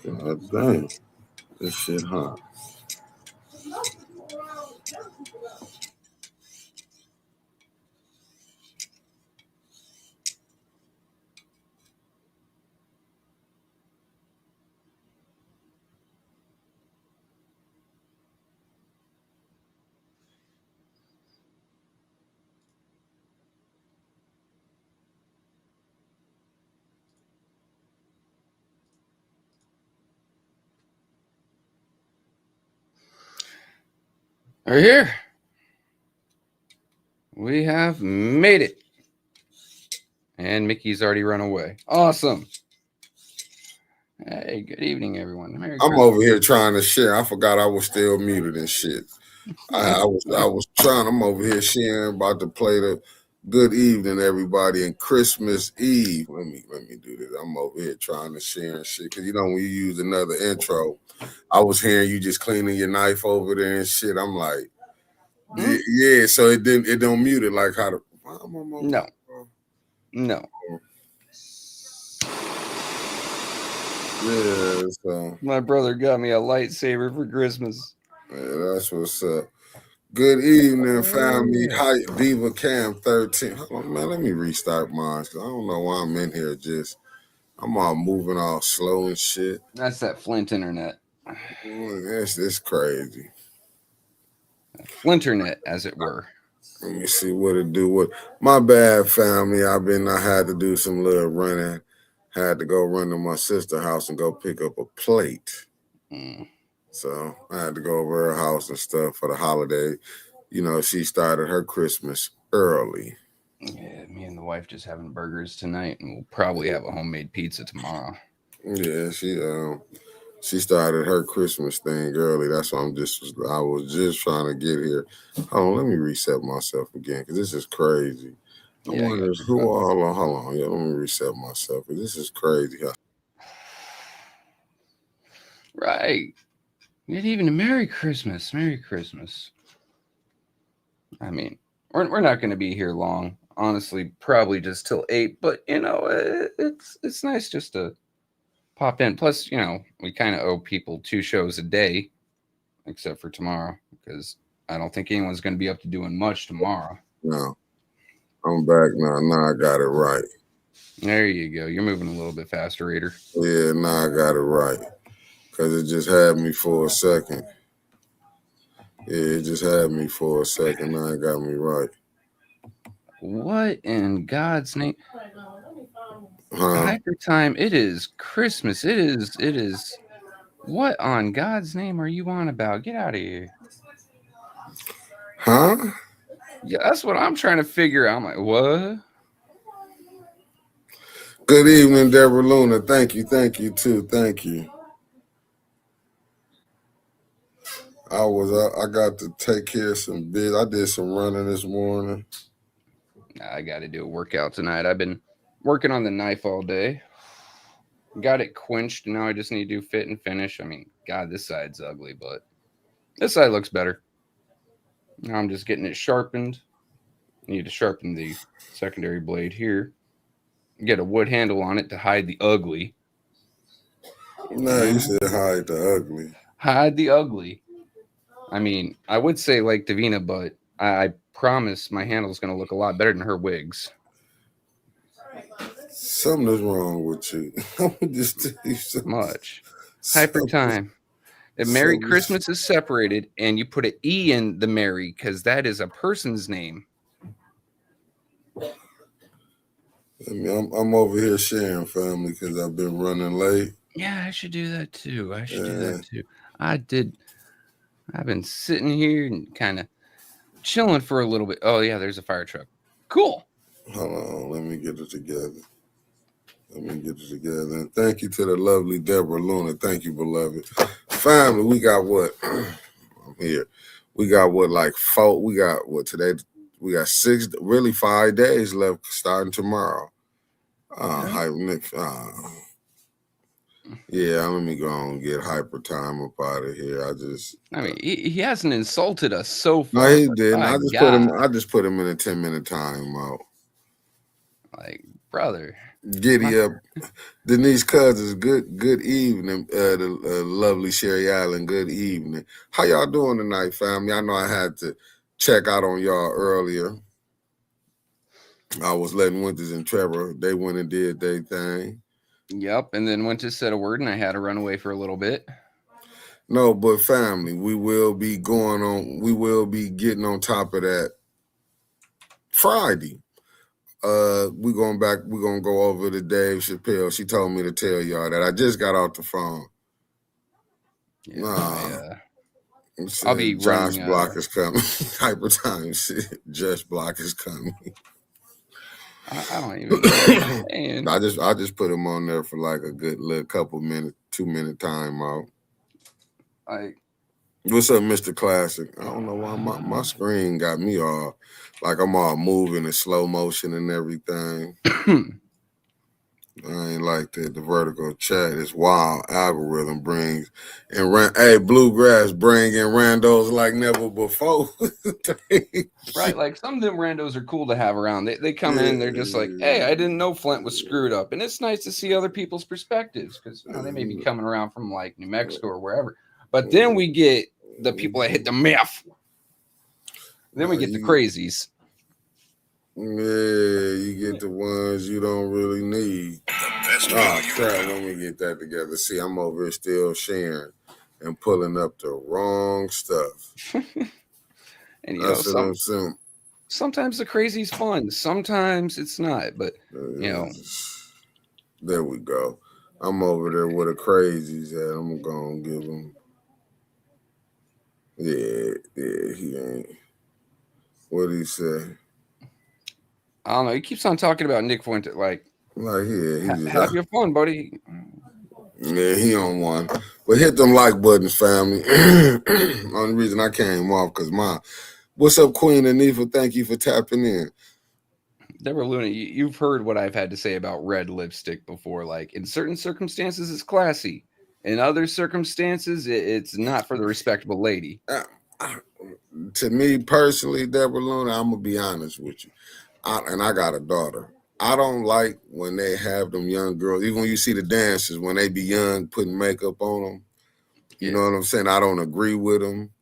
God damn. This shit hot. We're here. We have made it. And Mickey's already run away. Awesome. Hey, good evening, everyone. Merry I'm Christmas. over here trying to share. I forgot I was still muted and shit. I was trying. I'm over here sharing, about to play the good evening, everybody, and Christmas Eve. Let me do this. I'm over here trying to share and shit. Cause when you use another intro, I was hearing you just cleaning your knife over there and shit. I'm like, yeah. So it don't mute it like how to. No. No. Yeah. So My brother got me a lightsaber for Christmas. yeah, that's what's up. Good evening, family. Hi, Diva Cam 13. Hold on, man. Let me restart mine because I don't know why I'm in here. I'm all moving all slow and shit. That's that Flint internet. That's crazy. Flinternet, as it were. Let me see what it do. What my bad, family. I had to do some little running. Had to go run to my sister's house and go pick up a plate. So I had to go over her house and stuff for the holiday. She started her Christmas early. Yeah, me and the wife just having burgers tonight, and we'll probably have a homemade pizza tomorrow. Yeah, she started her Christmas thing early. That's why I was just trying to get here. Hold on, let me reset myself again because this is crazy. I wonder who all on. Hold on, yeah, let me reset myself because this is crazy. Right. Good evening. Merry Christmas. Merry Christmas. I mean, we're not going to be here long. Honestly, probably just till 8. But it's nice just to pop in. Plus, we kind of owe people 2 shows a day, except for tomorrow, because I don't think anyone's going to be up to doing much tomorrow. No, I'm back now. Now I got it right. There you go. You're moving a little bit faster, Raider. Yeah, now I got it right because it just had me for a second. Yeah, it just had me for a second. Now it got me right. What in God's name? Hyper time. It is Christmas. It is. What on God's name are you on about? Get out of here. Huh? Yeah, that's what I'm trying to figure out. I'm like, what? Good evening, Deborah Luna. Thank you too. Thank you. I got to take care of some bits. I did some running this morning. I got to do a workout tonight. I've been working on the knife all day. Got it quenched. Now I just need to do fit and finish. I mean, God, this side's ugly, but this side looks better. Now I'm just getting it sharpened. Need to sharpen the secondary blade here. Get a wood handle on it to hide the ugly. No, you said hide the ugly. Hide the ugly. I mean, I would say like Davina, but I promise my handle's going to look a lot better than her wigs. Something is wrong with you. I'm just tell you something. Much. Hyper time. If Merry Christmas is separated and you put an E in the Merry because that is a person's name. I'm over here sharing, family, because I've been running late. Yeah, I should do that too. I've been sitting here and kind of chilling for a little bit. Oh, yeah, there's a fire truck. Cool. Hold on, let me get it together. And thank you to the lovely Deborah Luna. Thank you, beloved. Family, we got what? I'm here. We got what, like 4? We got what today? We got 6, really 5 days left starting tomorrow. Yeah, let me go and get hyper time up out of here. I mean, he hasn't insulted us so far. No, he didn't. I just put him in a 10-minute timeout. Like, brother. Giddy up. Denise Cousins, good evening. The lovely Sherry Allen, good evening. How y'all doing tonight, family? I know I had to check out on y'all earlier. I was letting Winters and Trevor, they went and did their thing. Yep, and then went to said a word, and I had to run away for a little bit. No, but family, we will be getting on top of that Friday. We're gonna go over to Dave Chappelle. She told me to tell y'all that. I just got off the phone. Yeah, I'll be Josh running. Block is coming. Hyper time shit. Josh Block is coming. I don't even know what I just put him on there for like a good little couple minutes, 2-minute time out. What's up, Mr. Classic? I don't know why my screen got me all like I'm all moving in slow motion and everything. I ain't like that. The vertical chat is wild. Algorithm brings and Bluegrass bring in randos like never before. Right, like some of them randos are cool to have around. They come in, they're just like, hey, I didn't know Flint was screwed up. And it's nice to see other people's perspectives because they may be coming around from like New Mexico or wherever. But then we get the people that hit the meth. Then we get the crazies. Yeah, you get the ones you don't really need. Oh, crap, let me get that together. See, I'm over here still sharing and pulling up the wrong stuff. And you know, sometimes the crazy's fun. Sometimes it's not, but you know. There we go. I'm over there with the crazies at. I'm gonna give him. Yeah, he ain't. What did he say? I don't know. He keeps on talking about Nick Fuente. Like yeah, have your fun, buddy. Yeah, he on one. But hit them like buttons, family. Only reason I came off because what's up, Queen Anifa? Thank you for tapping in. Deborah Luna, you've heard what I've had to say about red lipstick before. Like in certain circumstances, it's classy. In other circumstances, it's not for the respectable lady. To me personally, Deborah Luna, I'm gonna be honest with you. I got a daughter. I don't like when they have them young girls, even when you see the dancers, when they be young, putting makeup on them. You know what I'm saying? I don't agree with them,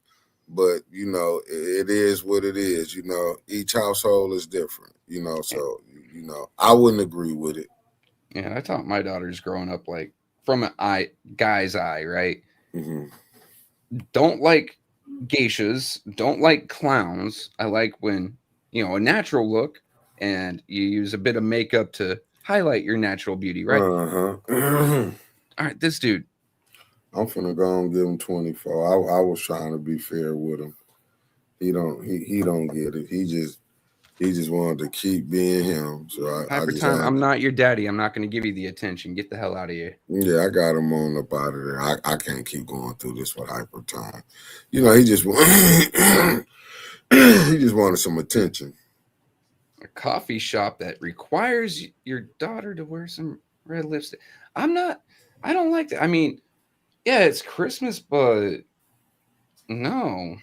but, you know, it is what it is. You know, each household is different, you know, so, you know, I wouldn't agree with it. Yeah, I taught my daughters growing up, like, from an guy's eye, right? Mm-hmm. Don't like geishas, don't like clowns. I like when, you know, a natural look and you use a bit of makeup to highlight your natural beauty, right? Uh-huh. All right, this dude. I'm finna go and give him 24. I was trying to be fair with him. He don't get it. He just wanted to keep being him. So I'm not your daddy. I'm not going to give you the attention. Get the hell out of here. Yeah, I got him on up out of there. I can't keep going through this with hyper time. You know, he just wanted some attention. A coffee shop that requires your daughter to wear some red lipstick. I don't like that. I mean, yeah, it's Christmas, but no.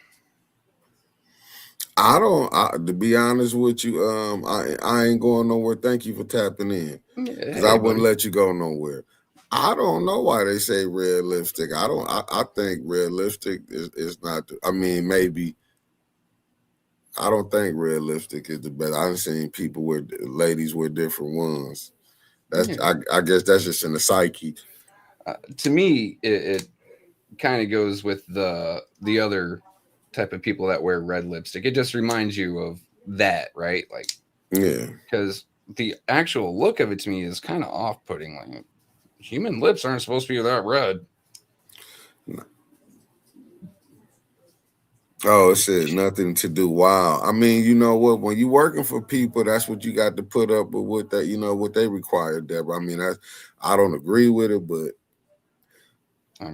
To be honest with you, I ain't going nowhere. Thank you for tapping in. Because I wouldn't let you go nowhere. I don't know why they say red lipstick. I think red lipstick is not, maybe. I don't think red lipstick is the best. I've seen ladies wear different ones. I guess that's just in the psyche. To me, it kind of goes with the other type of people that wear red lipstick. It just reminds you of that, right? Like, yeah, because the actual look of it to me is kind of off-putting. Like, human lips aren't supposed to be that red. No. Oh, it said nothing to do. Wow. I mean, you know what? When you're working for people, that's what you got to put up with what that, you know, what they require, Deborah. I mean, I don't agree with it, but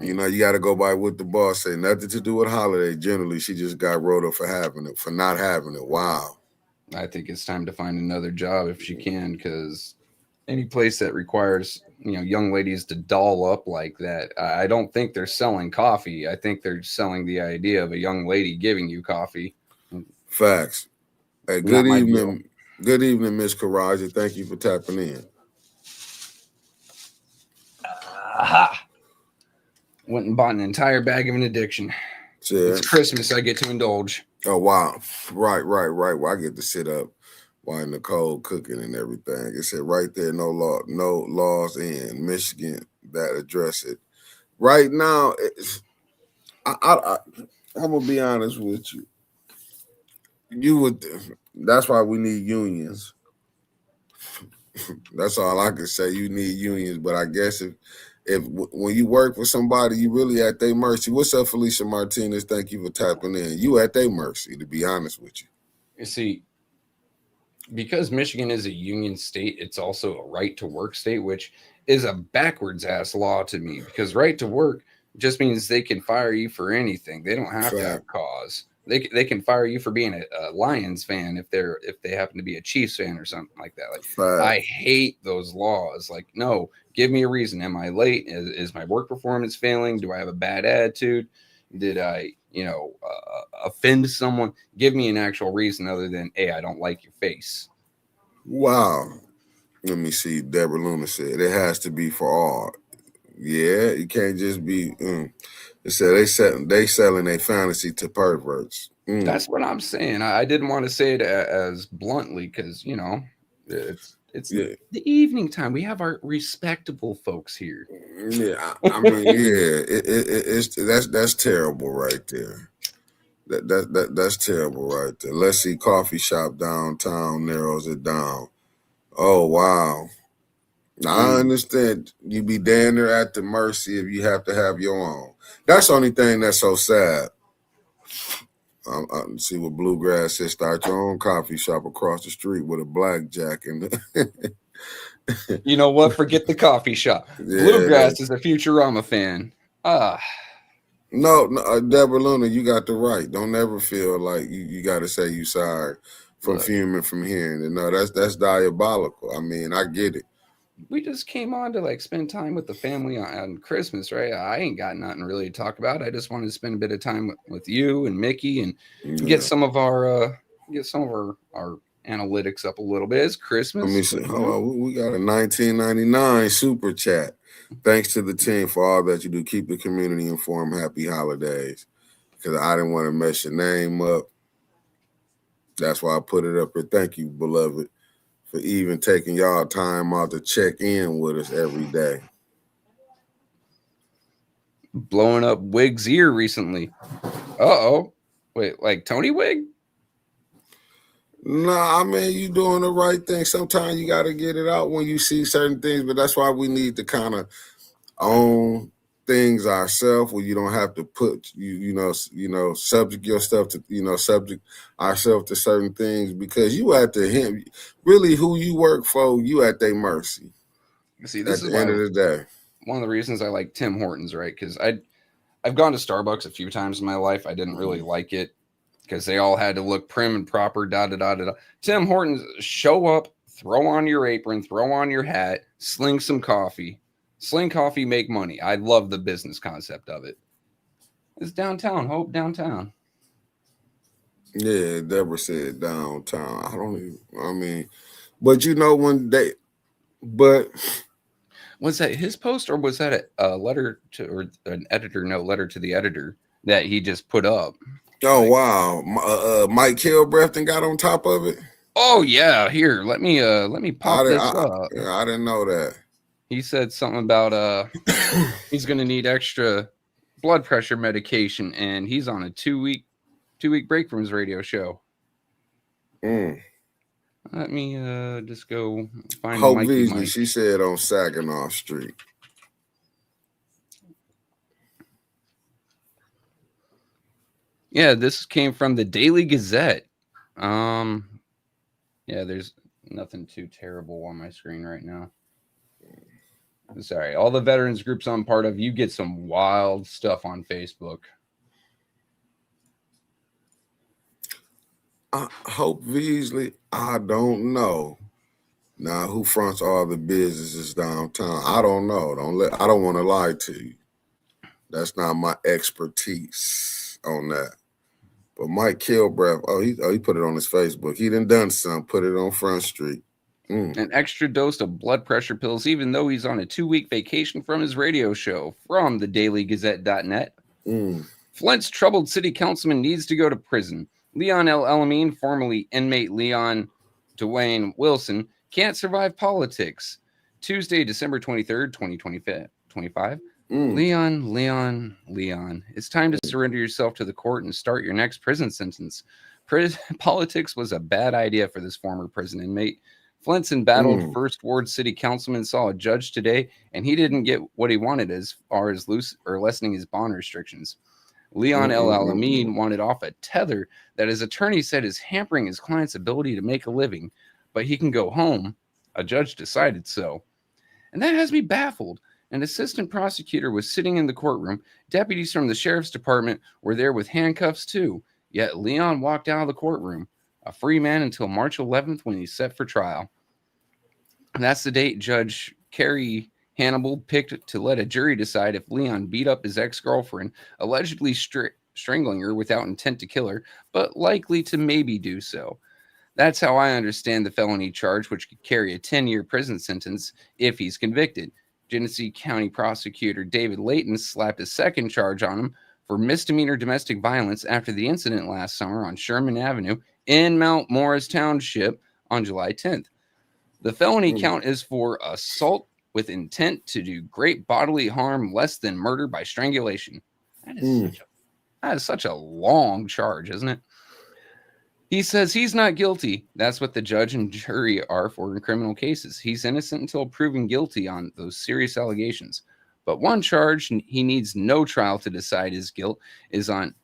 you know, you got to go by what the boss say. Nothing to do with holiday. Generally, she just got wrote up for not having it. Wow. I think it's time to find another job if she can, because any place that requires, you know, young ladies to doll up like that, I don't think they're selling coffee. I think they're selling the idea of a young lady giving you coffee. Facts. Hey, good evening. Good evening, Miss Karaji. Thank you for tapping in. Aha! Went and bought an entire bag of an addiction. Yeah. It's Christmas. I get to indulge. Oh wow! Right. Well, I get to sit up while Nicole cooking and everything. It said right there, no laws in Michigan that address it. Right now, I'm gonna be honest with you. You would. That's why we need unions. That's all I can say. You need unions, but I guess if when you work for somebody, you really at their mercy. What's up, Felicia Martinez? Thank you for tapping in. You at their mercy, to be honest with you. You see, because Michigan is a union state, it's also a right to work state, which is a backwards ass law to me. Because right to work just means they can fire you for anything. They don't have to have cause. They can fire you for being a Lions fan if they happen to be a Chiefs fan or something like that. Like I hate those laws. Like, no, give me a reason. Am I late? Is my work performance failing? Do I have a bad attitude? Did I, offend someone? Give me an actual reason other than, hey, I don't like your face. Wow. Let me see. Deborah Luna said it has to be for all. Yeah, it can't just be. It said they selling a fantasy to perverts. That's what I'm saying. I didn't want to say it as bluntly because it's the evening time. We have our respectable folks here. Yeah, I mean, it's that's terrible right there. That's terrible right there. Let's see, coffee shop downtown narrows it down. Oh wow. Now, I understand you be damn near at the mercy if you have to have your own. That's the only thing that's so sad. See what Bluegrass says. Start your own coffee shop across the street with a blackjack in it. You know what? Forget the coffee shop. Yeah, Bluegrass is a Futurama fan. No, Deborah Luna, you got the right. Don't ever feel like you got to say you sorry from fuming from hearing it. No, that's diabolical. I mean, I get it. We just came on to like spend time with the family on Christmas, right? I ain't got nothing really to talk about. I just wanted to spend a bit of time with you and Mickey and get some of our analytics up a little bit. It's Christmas. Let me see. Hold on. We got a 1999 super chat. Thanks to the team for all that you do. Keep the community informed. Happy holidays. Because I didn't want to mess your name up. That's why I put it up here. Thank you, beloved, for even taking y'all time out to check in with us every day. Blowing up Wig's ear recently. Uh-oh. Wait, like Tony Wig? Nah, I mean, you doing the right thing. Sometimes you got to get it out when you see certain things, but that's why we need to kind of own things ourselves where you don't have to put, subject your stuff to, subject ourselves to certain things because you at the him. Really, who you work for, you at their mercy. See, this is the end of the day. One of the reasons I like Tim Hortons, right? Because I've gone to Starbucks a few times in my life. I didn't really like it because they all had to look prim and proper, Tim Hortons, show up, throw on your apron, throw on your hat, sling some coffee. Sling coffee, make money. I love the business concept of it. It's downtown, Hope, downtown. Yeah, Deborah said downtown. But was that his post or was that a letter to, or an editor note letter to the editor that he just put up? Oh, wow. Mike Kilbreath got on top of it. Oh yeah. Here, let me pop this up. I didn't know that. He said something about he's going to need extra blood pressure medication, and he's on a 2-week break from his radio show. Let me just go find Hope Beasley. She said on Saginaw Street. Yeah, this came from the Daily Gazette. Yeah, there's nothing too terrible on my screen right now. Sorry, all the veterans groups I'm part of, you get some wild stuff on Facebook. Hope Beasley, I don't know. Now, who fronts all the businesses downtown? I don't know. I don't want to lie to you. That's not my expertise on that. But Mike Kilbreth, he put it on his Facebook. He done something, put it on Front Street. An extra dose of blood pressure pills, even though he's on a 2-week vacation from his radio show. From the dailygazette.net. Flint's troubled city councilman needs to go to prison. Leon L. Elamine, formerly inmate Leon Dwayne Wilson, can't survive politics. Tuesday, December 23rd, 2025. Leon, it's time to surrender yourself to the court and start your next prison sentence. Politics was a bad idea for this former prison inmate. Flint's embattled First Ward City Councilman saw a judge today, and he didn't get what he wanted as far as lessening his bond restrictions. Leon L. Elamine wanted off a tether that his attorney said is hampering his client's ability to make a living, but he can go home. A judge decided so. And that has me baffled. An assistant prosecutor was sitting in the courtroom. Deputies from the sheriff's department were there with handcuffs too. Yet Leon walked out of the courtroom, a free man until March 11th when he's set for trial. And that's the date Judge Carrie Hannibal picked to let a jury decide if Leon beat up his ex-girlfriend, allegedly strangling her without intent to kill her, but likely to maybe do so. That's how I understand the felony charge, which could carry a 10-year prison sentence if he's convicted. Genesee County Prosecutor David Layton slapped a second charge on him for misdemeanor domestic violence after the incident last summer on Sherman Avenue in Mount Morris Township on July 10th. The felony count is for assault with intent to do great bodily harm less than murder by strangulation. That is such a long charge, isn't it? He says he's not guilty. That's what the judge and jury are for in criminal cases. He's innocent until proven guilty on those serious allegations. But one charge he needs no trial to decide his guilt is on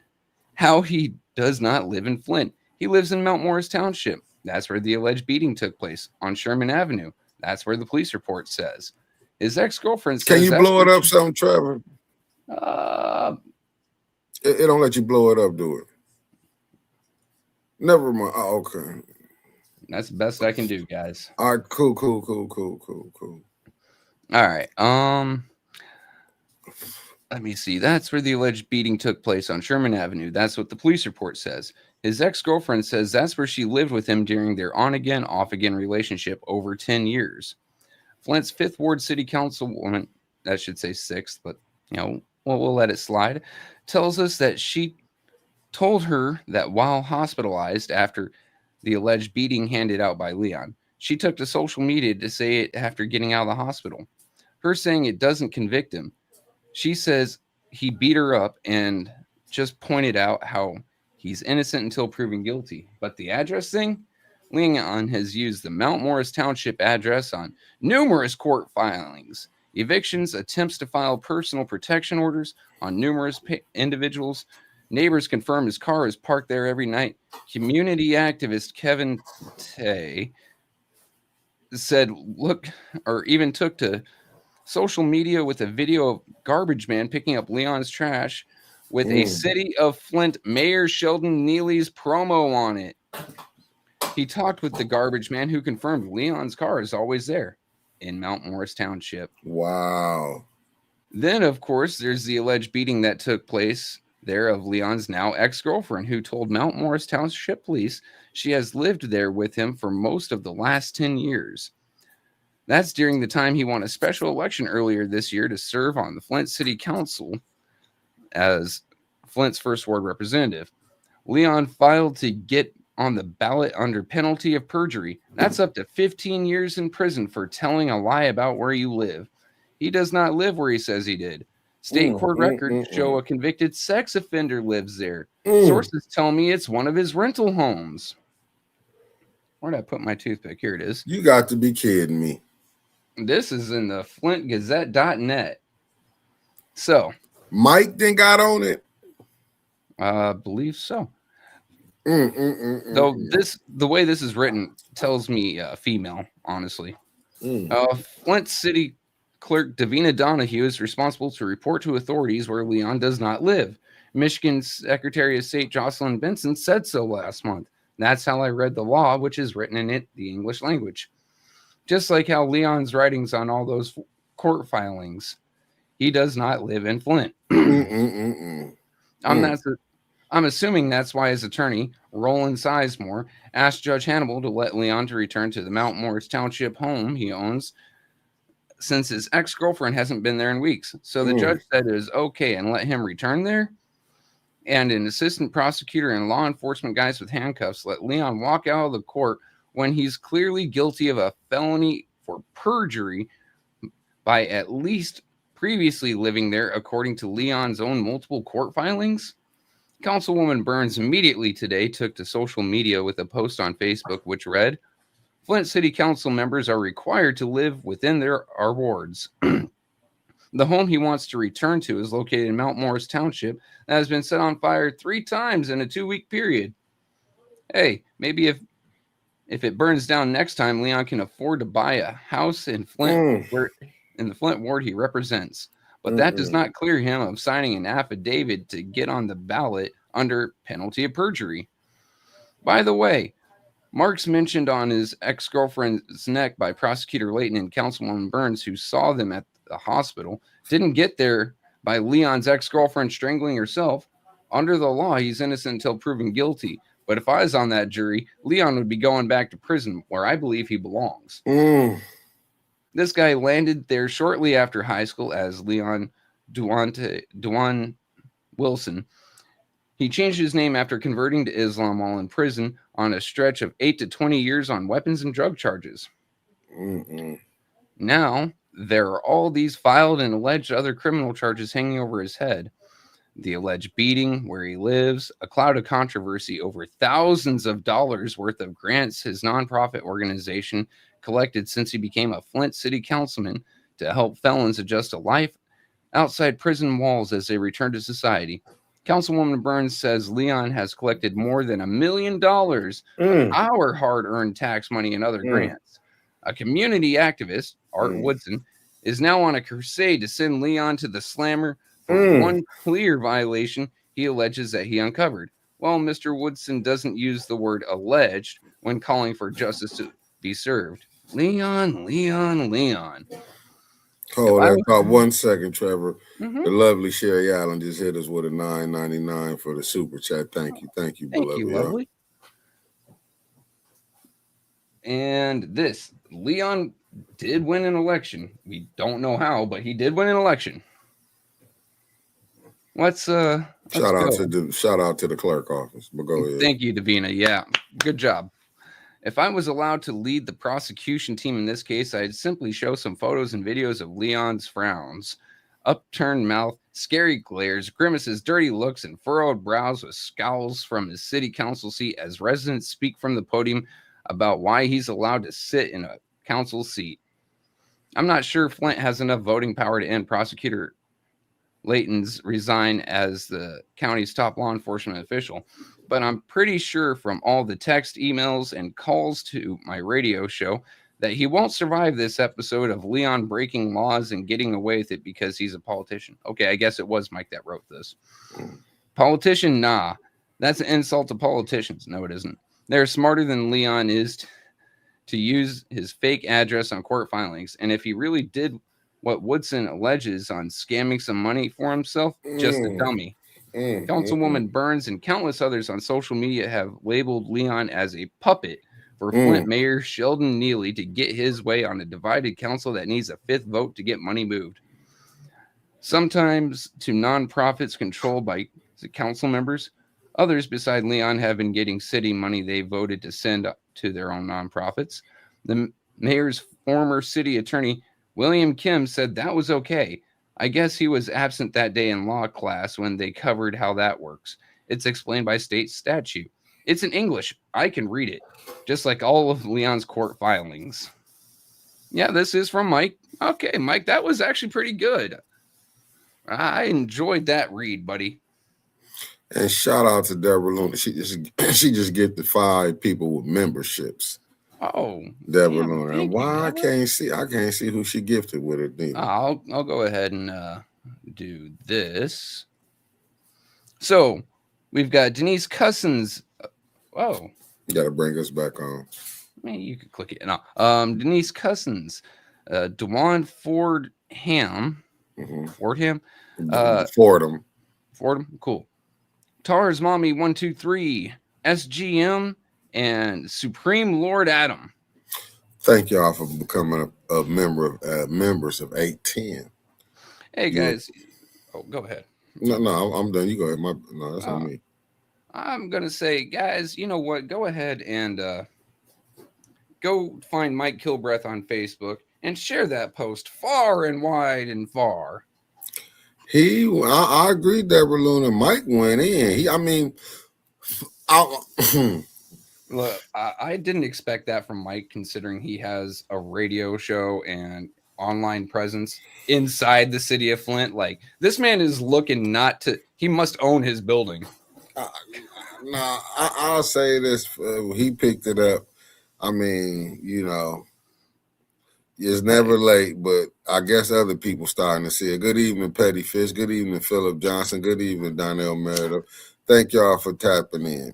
how he does not live in Flint. He lives in Mount Morris Township. That's where the alleged beating took place, on Sherman Avenue. That's where the police report says. His ex-girlfriend says... Can you blow it up some, Trevor? It don't let you blow it up, do it? Never mind. Oh, okay. That's the best I can do, guys. All right, cool. All right. Let me see. That's where the alleged beating took place, on Sherman Avenue. That's what the police report says. His ex-girlfriend says that's where she lived with him during their on-again, off-again relationship over 10 years. Flint's 5th Ward City Councilwoman, that should say 6th, but, we'll let it slide, tells us that she told her that while hospitalized after the alleged beating handed out by Leon, she took to social media to say it after getting out of the hospital. Her saying it doesn't convict him. She says he beat her up and just pointed out how he's innocent until proven guilty. But the address thing? Leon has used the Mount Morris Township address on numerous court filings, evictions, attempts to file personal protection orders on numerous individuals. Neighbors confirm his car is parked there every night. Community activist Kevin Tay said, even took to social media with a video of garbage man picking up Leon's trash with a City of Flint Mayor Sheldon Neely's promo on it. He talked with the garbage man who confirmed Leon's car is always there in Mount Morris Township. Wow. Then, of course, there's the alleged beating that took place there of Leon's now ex-girlfriend, who told Mount Morris Township Police she has lived there with him for most of the last 10 years. That's during the time he won a special election earlier this year to serve on the Flint City Council as Flint's 1st Ward representative. Leon filed to get on the ballot under penalty of perjury. That's up to 15 years in prison for telling a lie about where you live. He does not live where he says he did. State court records show a convicted sex offender lives there. Sources tell me it's one of his rental homes. Where did I put my toothpick? Here it is. You got to be kidding me. This is in the flintgazette.net. So. Mike then got on it? I believe so. Though the way this is written tells me female, honestly. Flint City Clerk Davina Donahue is responsible to report to authorities where Leon does not live. Michigan Secretary of State Jocelyn Benson said so last month. That's how I read the law, which is written in the English language. Just like how Leon's writings on all those court filings, he does not live in Flint. I'm I'm assuming that's why his attorney, Roland Sizemore, asked Judge Hannibal to let Leon to return to the Mount Morris Township home he owns since his ex-girlfriend hasn't been there in weeks. So the judge said it was okay and let him return there. And an assistant prosecutor and law enforcement guys with handcuffs let Leon walk out of the court when he's clearly guilty of a felony for perjury by at least previously living there, according to Leon's own multiple court filings. Councilwoman Burns immediately today took to social media with a post on Facebook which read, Flint City Council members are required to live within our wards. The home he wants to return to is located in Mount Morris Township that has been set on fire 3 times in a 2-week period. Hey, maybe if it burns down next time, Leon can afford to buy a house in Flint, in the Flint ward he represents. But that does not clear him of signing an affidavit to get on the ballot under penalty of perjury. By the way, marks mentioned on his ex-girlfriend's neck by Prosecutor Layton and Councilwoman Burns, who saw them at the hospital, didn't get there by Leon's ex-girlfriend strangling herself. Under the law, he's innocent until proven guilty. But if I was on that jury, Leon would be going back to prison, where I believe he belongs. This guy landed there shortly after high school as Leon Dewan Wilson. He changed his name after converting to Islam while in prison on a stretch of 8 to 20 years on weapons and drug charges. Now, there are all these filed and alleged other criminal charges hanging over his head. The alleged beating, where he lives, a cloud of controversy over thousands of dollars worth of grants his nonprofit organization collected since he became a Flint City Councilman to help felons adjust to life outside prison walls as they return to society. Councilwoman Burns says Leon has collected more than $1 million of our hard-earned tax money and other grants. A community activist, Art Woodson, is now on a crusade to send Leon to the slammer for one clear violation he alleges that he uncovered. Well, Mr. Woodson doesn't use the word alleged when calling for justice to be served. Leon. Hold that thought 1 second, Trevor. The lovely Sherry Allen just hit us with a $9.99 for the super chat. Thank you, Thank you, lovely. And this, Leon did win an election. We don't know how, but he did win an election. Let's shout out to the clerk office. But go ahead. Thank you, Davina. Yeah, good job. If I was allowed to lead the prosecution team in this case, I'd simply show some photos and videos of Leon's frowns, upturned mouth, scary glares, grimaces, dirty looks, and furrowed brows with scowls from his city council seat as residents speak from the podium about why he's allowed to sit in a council seat. I'm not sure Flint has enough voting power to end Prosecutor Layton's resign as the county's top law enforcement official, but I'm pretty sure from all the text, emails, and calls to my radio show that he won't survive this episode of Leon breaking laws and getting away with it because he's a politician. Okay, I guess it was Mike that wrote this. Politician, nah. That's an insult to politicians. No, it isn't. They're smarter than Leon is to use his fake address on court filings, and if he really did what Woodson alleges on scamming some money for himself, just a dummy. Councilwoman Burns and countless others on social media have labeled Leon as a puppet for Flint Mayor Sheldon Neely to get his way on a divided council that needs a 5th vote to get money moved. Sometimes to nonprofits controlled by the council members. Others beside Leon have been getting city money they voted to send to their own nonprofits. The mayor's former city attorney, William Kim, said that was okay. I guess he was absent that day in law class when they covered how that works. It's explained by state statute. It's in English. I can read it, just like all of Leon's court filings. Yeah, this is from Mike. Okay, Mike, that was actually pretty good. I enjoyed that read, buddy. And shout out to Deborah Luna. She just gifted 5 people with memberships. Oh, Deborah Luna. Why I can't see who she gifted with it. Neither. I'll go ahead and do this. So we've got Denise Cousins. Whoa. You got to bring us back on. Maybe you could click it. No. Denise Cousins, Dewan Fordham. Fordham. Fordham. Cool. Tars Mommy 123, SGM, and Supreme Lord Adam. Thank y'all for becoming a member of members of 810. Hey guys, go ahead. No, I'm done. You go ahead. No, that's on me. I'm gonna say, guys, you know what? Go ahead and go find Mike Kilbreath on Facebook and share that post far and wide and far. I agree, Deborah Luna. Mike went in. Look, I didn't expect that from Mike, considering he has a radio show and online presence inside the city of Flint. Like, this man is looking he must own his building. I'll say this. He picked it up. I mean, it's never late, but I guess other people starting to see it. Good evening, Petty Fish. Good evening, Philip Johnson. Good evening, Donnell Meredith. Thank y'all for tapping in.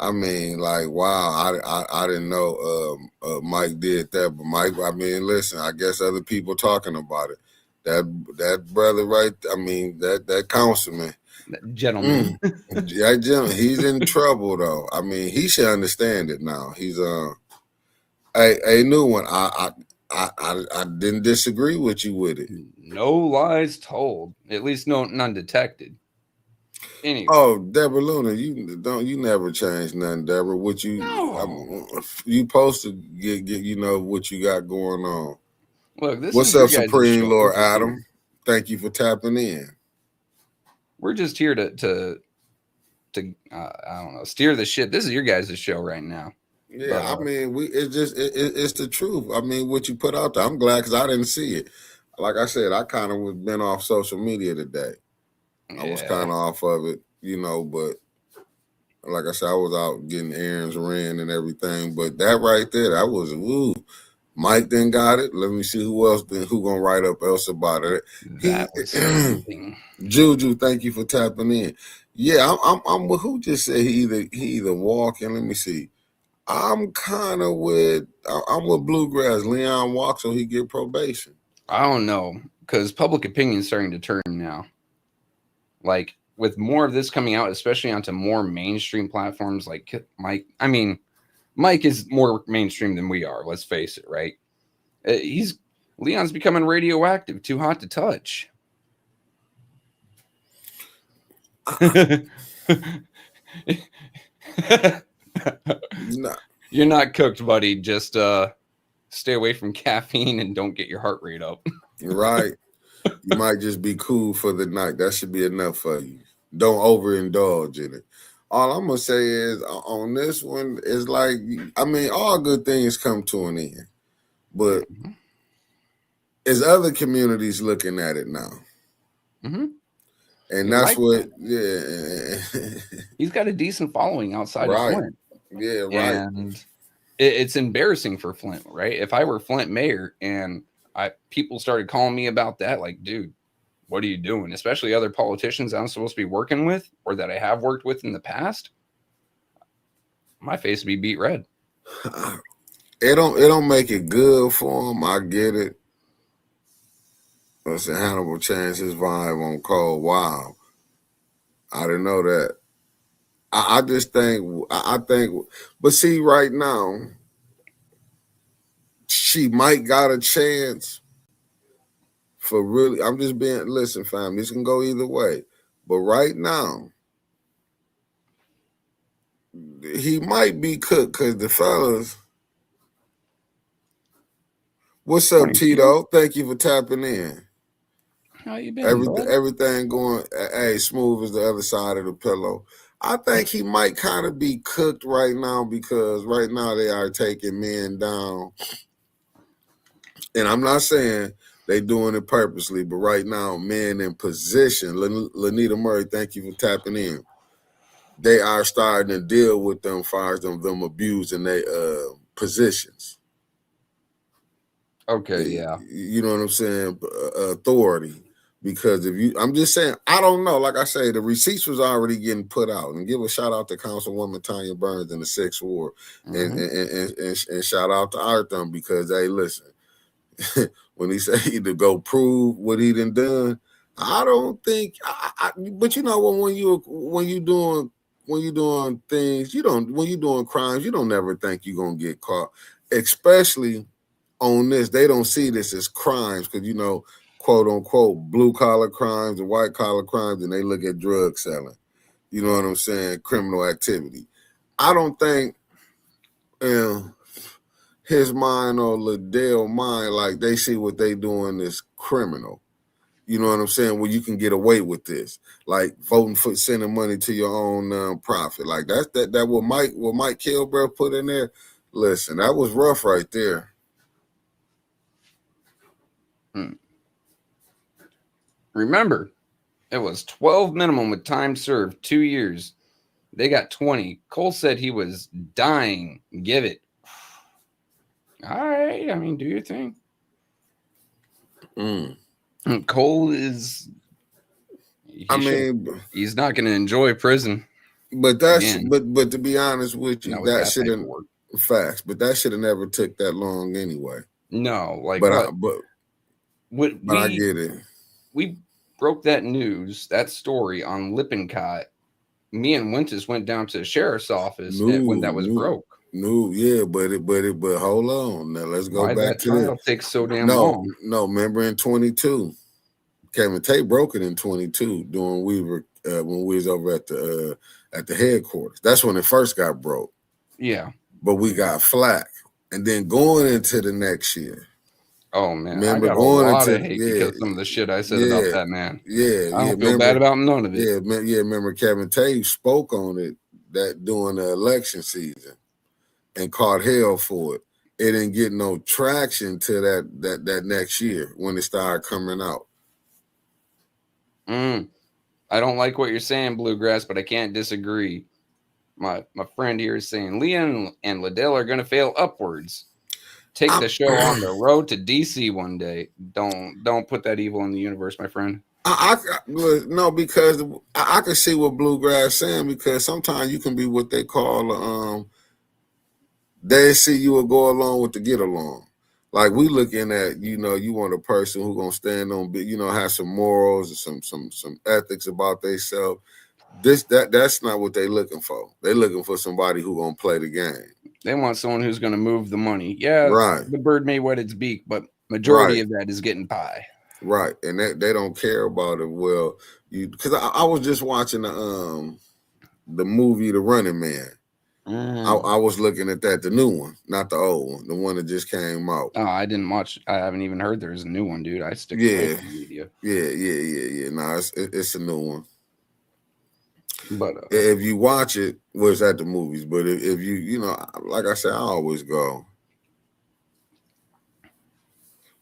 I mean, like, wow, I didn't know Mike did that, but Mike, I mean, listen, I guess other people talking about it. That brother that councilman. That gentleman. That gentleman, he's in trouble, though. I mean, he should understand it now. He's a new one. I didn't disagree with you with it. No lies told. At least none detected. Anyway. Oh, Deborah Luna, you never change nothing, Deborah. What you you supposed to get what you got going on. Look, this what's is up, Supreme Lord Adam? Thank you for tapping in. We're just here to I don't know, steer the ship. This is your guys' show right now. Yeah, I mean, it's the truth. I mean, what you put out there, I'm glad because I didn't see it. Like I said, I kind of been off social media today. Yeah. I was kind of off of it, but like I said, I was out getting errands ran and everything. But that right there, that was Mike then got it. Let me see who gonna write up else about it. Juju, thank you for tapping in. Yeah, I'm who just said he either walking. Let me see. I'm with Bluegrass. Leon walk so he get probation. I don't know, because public opinion is starting to turn now. Like, with more of this coming out, especially onto more mainstream platforms like Mike. I mean, Mike is more mainstream than we are. Let's face it, right? Leon's becoming radioactive, too hot to touch. You're not cooked, buddy. Just stay away from caffeine and don't get your heart rate up. Right. You might just be cool for the night. That should be enough for you. Don't overindulge in it. All I'm going to say is on this one is like, I mean, all good things come to an end. But is other communities looking at it now? Mm-hmm. And that's what, He's got a decent following outside of Flint. Yeah, right. And it's embarrassing for Flint, right? If I were Flint mayor and people started calling me about that, like, dude, what are you doing? Especially other politicians I'm supposed to be working with or that I have worked with in the past, my face would be beat red. It don't make it good for him. I get it. Let's say Hannibal changed his vibe on Cold. Wow. I didn't know that. I just think, but see, right now, she might got a chance for really, I'm just listen, fam, this can go either way. But right now, he might be cooked because the fellas. What's up, Tito? Thank you for tapping in. How you been? Everything going, smooth as the other side of the pillow. I think he might kind of be cooked right now because right now they are taking men down. And I'm not saying they doing it purposely, but right now, men in position. Lanita Murray, thank you for tapping in. They are starting to deal with them, fires them abusing their positions. Okay, yeah. You know what I'm saying? Authority. Because I'm just saying, I don't know. Like I say, the receipts was already getting put out. And give a shout out to Councilwoman Tanya Burns in the 6th Ward. And shout out to Arthur because, hey, listen, when he said to go prove what he done, I don't think. But you know what? When you doing things, you don't. When you doing crimes, you don't never think you're gonna get caught. Especially on this, they don't see this as crimes because you know, quote unquote, blue collar crimes and white collar crimes, and they look at drug selling. You know what I'm saying? Criminal activity. I don't think his mind or Liddell mind, like they see what they doing is criminal. You know what I'm saying? Well, you can get away with this, like voting for sending money to your own profit. Like that what Mike Kilbreth put in there. Listen, that was rough right there. Remember, it was 12 minimum with time served, 2 years. They got 20. Cole said he was dying. Give it. All right. I mean, do your thing. Cole is. He's not going to enjoy prison. But that's but to be honest with you, that shouldn't facts. But that should have never took that long anyway. No, like but I get it. We broke that news, that story on Lippincott. Me and Wintus went down to the sheriff's office when that was broke. No, yeah, but hold on. Now let's go back that to trial takes so damn long. No, remember in 22, Kevin Tate broke it in 22 during Weaver when we was over at the headquarters. That's when it first got broke. Yeah, but we got flack, and then going into the next year. Oh man, remember I got going a lot into of hate because of some of the shit I said about that man. I don't feel bad about none of it. Remember Kevin Tate spoke on it that during the election season and caught hell for it. It didn't get no traction to that next year when it started coming out. I don't like what you're saying, Bluegrass, but I can't disagree. My friend here is saying Leon and Liddell are going to fail upwards. Take the show on the road to DC one day. Don't put that evil in the universe, my friend. No, because I can see what Bluegrass saying, because sometimes you can be what they call they see you will go along with the get along. Like we looking at, you want a person who gonna stand on, have some morals and some ethics about themselves. That's not what they looking for. They looking for somebody who gonna play the game. They want someone who's gonna move the money. Yeah, right. The bird may wet its beak, but majority of that is getting pie. Right, and they don't care about it. Well, because I was just watching the movie The Running Man. I was looking at that, the new one, not the old one, the one that just came out. Oh, I didn't watch. I haven't even heard there's a new one, dude. I stick to media. Yeah. No, it's a new one. But if you watch it, well, it's at the movies. But if you like I said, I always go.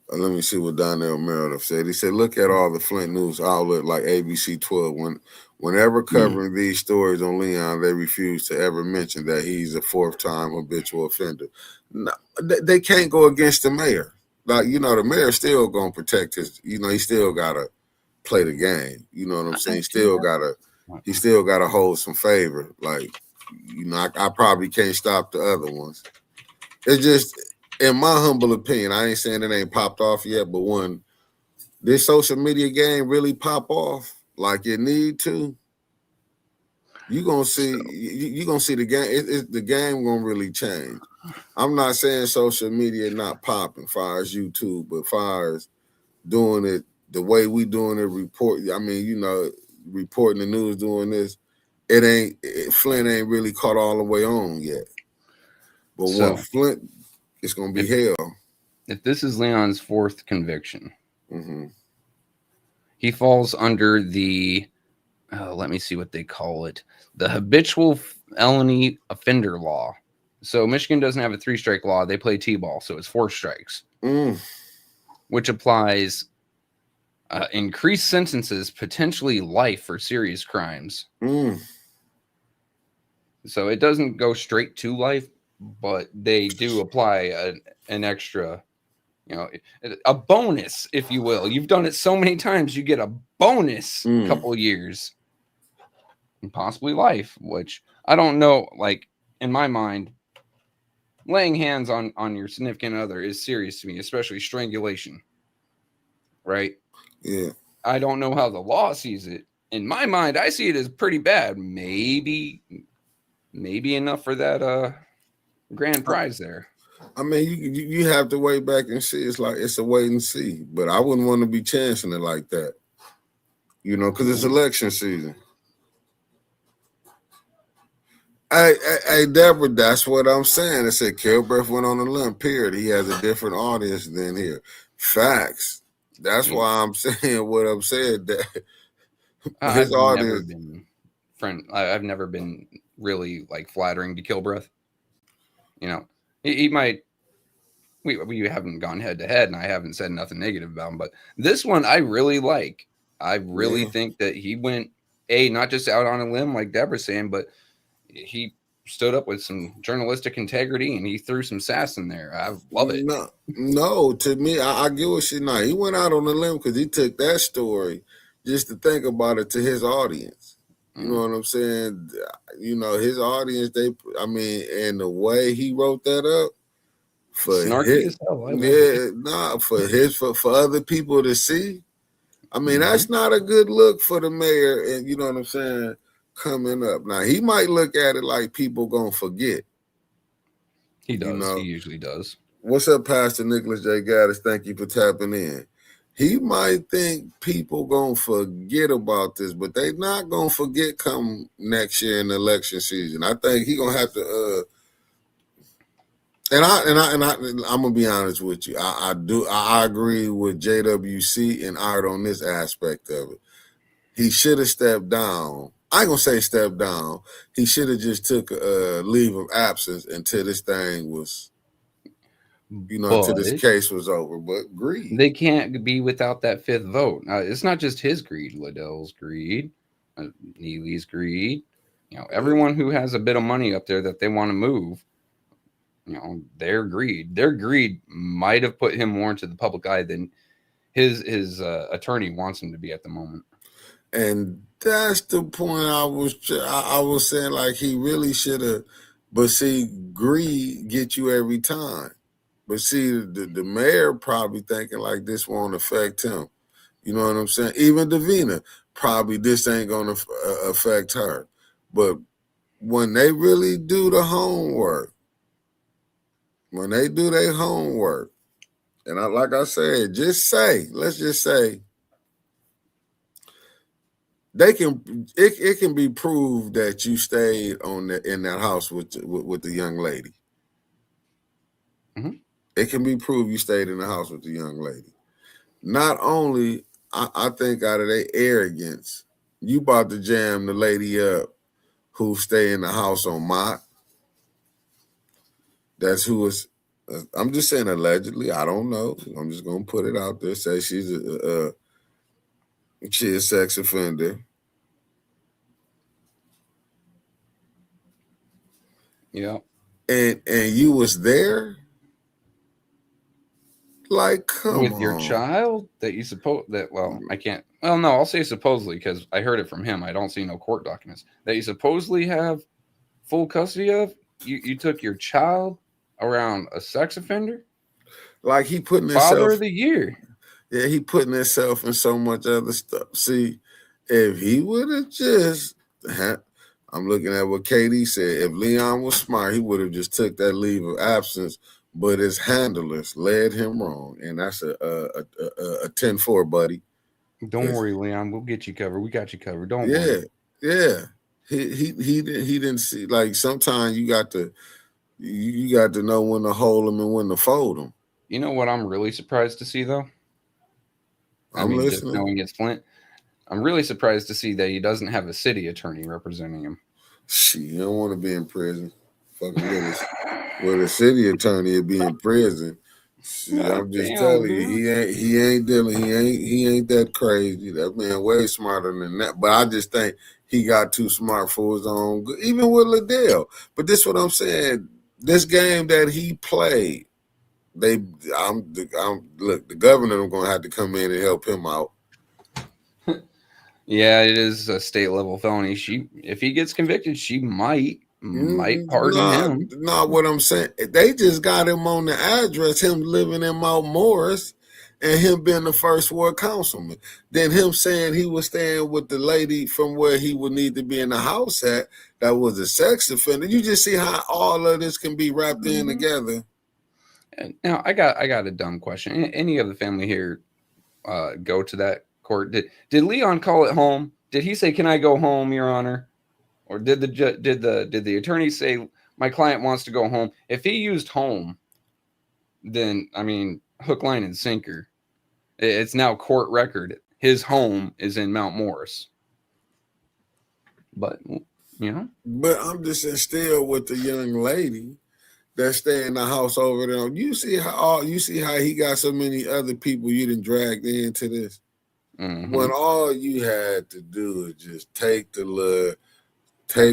Let me see what Donnell Meredith said. He said, look at all the Flint news outlet like ABC 12. Whenever covering these stories on Leon, they refuse to ever mention that he's a fourth-time habitual offender. No, they can't go against the mayor. Like, the mayor's still going to protect his, he still got to play the game. You know what I'm saying? He still got to hold some favor. Like, I probably can't stop the other ones. It's just, in my humble opinion, I ain't saying it ain't popped off yet, but when this social media game really pop off like it need to, you're gonna see the game. The game gonna really change. I'm not saying social media not popping, far as YouTube, but far as doing it the way we doing it, reporting the news, doing this, Flint ain't really caught all the way on yet. But when Flint, it's gonna be hell. If this is Leon's fourth conviction, he falls under the let me see what they call it, the habitual felony offender law. So Michigan doesn't have a 3-strike law; they play T-ball, so it's 4 strikes, which applies increased sentences, potentially life for serious crimes. So it doesn't go straight to life, but they do apply an extra, a bonus, if you will. You've done it so many times, you get a bonus couple years and possibly life, which I don't know. Like, in my mind, laying hands on your significant other is serious to me, especially strangulation. Right? Yeah. I don't know how the law sees it. In my mind, I see it as pretty bad. Maybe enough for that grand prize there. I mean, you have to wait back and see. It's like it's a wait and see. But I wouldn't want to be chancing it like that, because it's election season. Hey, Deborah, that's what I'm saying. I said Kilbreath went on a limb, period. He has a different audience than here. Facts. That's why I'm saying what I'm saying. That his audience. I've never been really like flattering to Kilbreath. He might. We haven't gone head to head, and I haven't said nothing negative about him. But this one, I really like. I really think that he went not just out on a limb like Deborah's saying, but he stood up with some journalistic integrity and he threw some sass in there. I love it. No, to me, I get what she know. He went out on a limb because he took that story just to think about it to his audience. You know what I'm saying? His audience, and the way he wrote that up for snarky as hell. For other people to see. I mean, that's not a good look for the mayor, and you know what I'm saying, coming up. Now, he might look at it like people gonna forget. He does. He usually does. What's up, Pastor Nicholas J. Gaddis? Thank you for tapping in. He might think people gonna forget about this, but they not gonna forget come next year in the election season. I think he gonna have to. I'm gonna be honest with you. I agree with JWC and Art on this aspect of it. He should have stepped down. I ain't gonna say step down. He should have just took a leave of absence until this thing was, until this case was over. But greed. They can't be without that fifth vote. It's not just his greed. Liddell's greed, Neely's greed. Everyone who has a bit of money up there that they want to move. Their greed might have put him more into the public eye than his attorney wants him to be at the moment. And that's the point I was saying, like, he really should have. But see, greed gets you every time. But see, the mayor probably thinking like this won't affect him. You know what I'm saying? Even Davina, probably this ain't going to affect her. But when they really do the homework, when they do their homework, and like I said, let's just say, it can be proved that you stayed in that house with the young lady. Mm-hmm. It can be proved you stayed in the house with the young lady. Not only, I think out of their arrogance, you about to jam the lady up who stay in the house on Mott. That's who is. I'm just saying allegedly. I don't know. I'm just gonna put it out there. Say she's a sex offender. Yeah. And you was there. Like, come with on. your child that you suppose that. Well, I can't. Well, no, I'll say supposedly because I heard it from him. I don't see no court documents that you supposedly have full custody of. You took your child around a sex offender. Like he putting Father of the Year. Yeah, he putting himself in so much other stuff. See, if he would have just, I'm looking at what KD said. If Leon was smart, he would have just took that leave of absence. But his handlers led him wrong, and that's a 10-4, buddy. Don't worry, Leon. We'll get you covered. We got you covered. Don't worry. Yeah. He didn't see. Like sometimes you got to know when to hold them and when to fold them. You know what I'm really surprised to see though? I'm listening. Just knowing it's Flint, I'm really surprised to see that he doesn't have a city attorney representing him. Shit, you don't want to be in prison. Fucking with a city attorney would be in prison. See, I'm just telling you, he ain't dealing. He ain't that crazy. That man way smarter than that. But I just think he got too smart for his own good, even with Liddell. But this is what I'm saying. This game that he played, look, the governor gonna have to come in and help him out. Yeah, it is a state level felony. If he gets convicted, she might pardon him. Not what I'm saying. They just got him on the address, him living in Mount Morris, and him being the first ward councilman. Then him saying he was staying with the lady from where he would need to be in the house at that was a sex offender. You just see how all of this can be wrapped in together. And now I got a dumb question. Any of the family here go to that court? Did Leon call it home? Did he say, "Can I go home, Your Honor?" Or did the attorney say, "My client wants to go home"? If he used home, then I mean, hook, line, and sinker. It's now court record. His home is in Mount Morris. But But I'm just still with the young lady that stay in the house over there. You see how he got so many other people you done dragged into this. When all you had to do is just take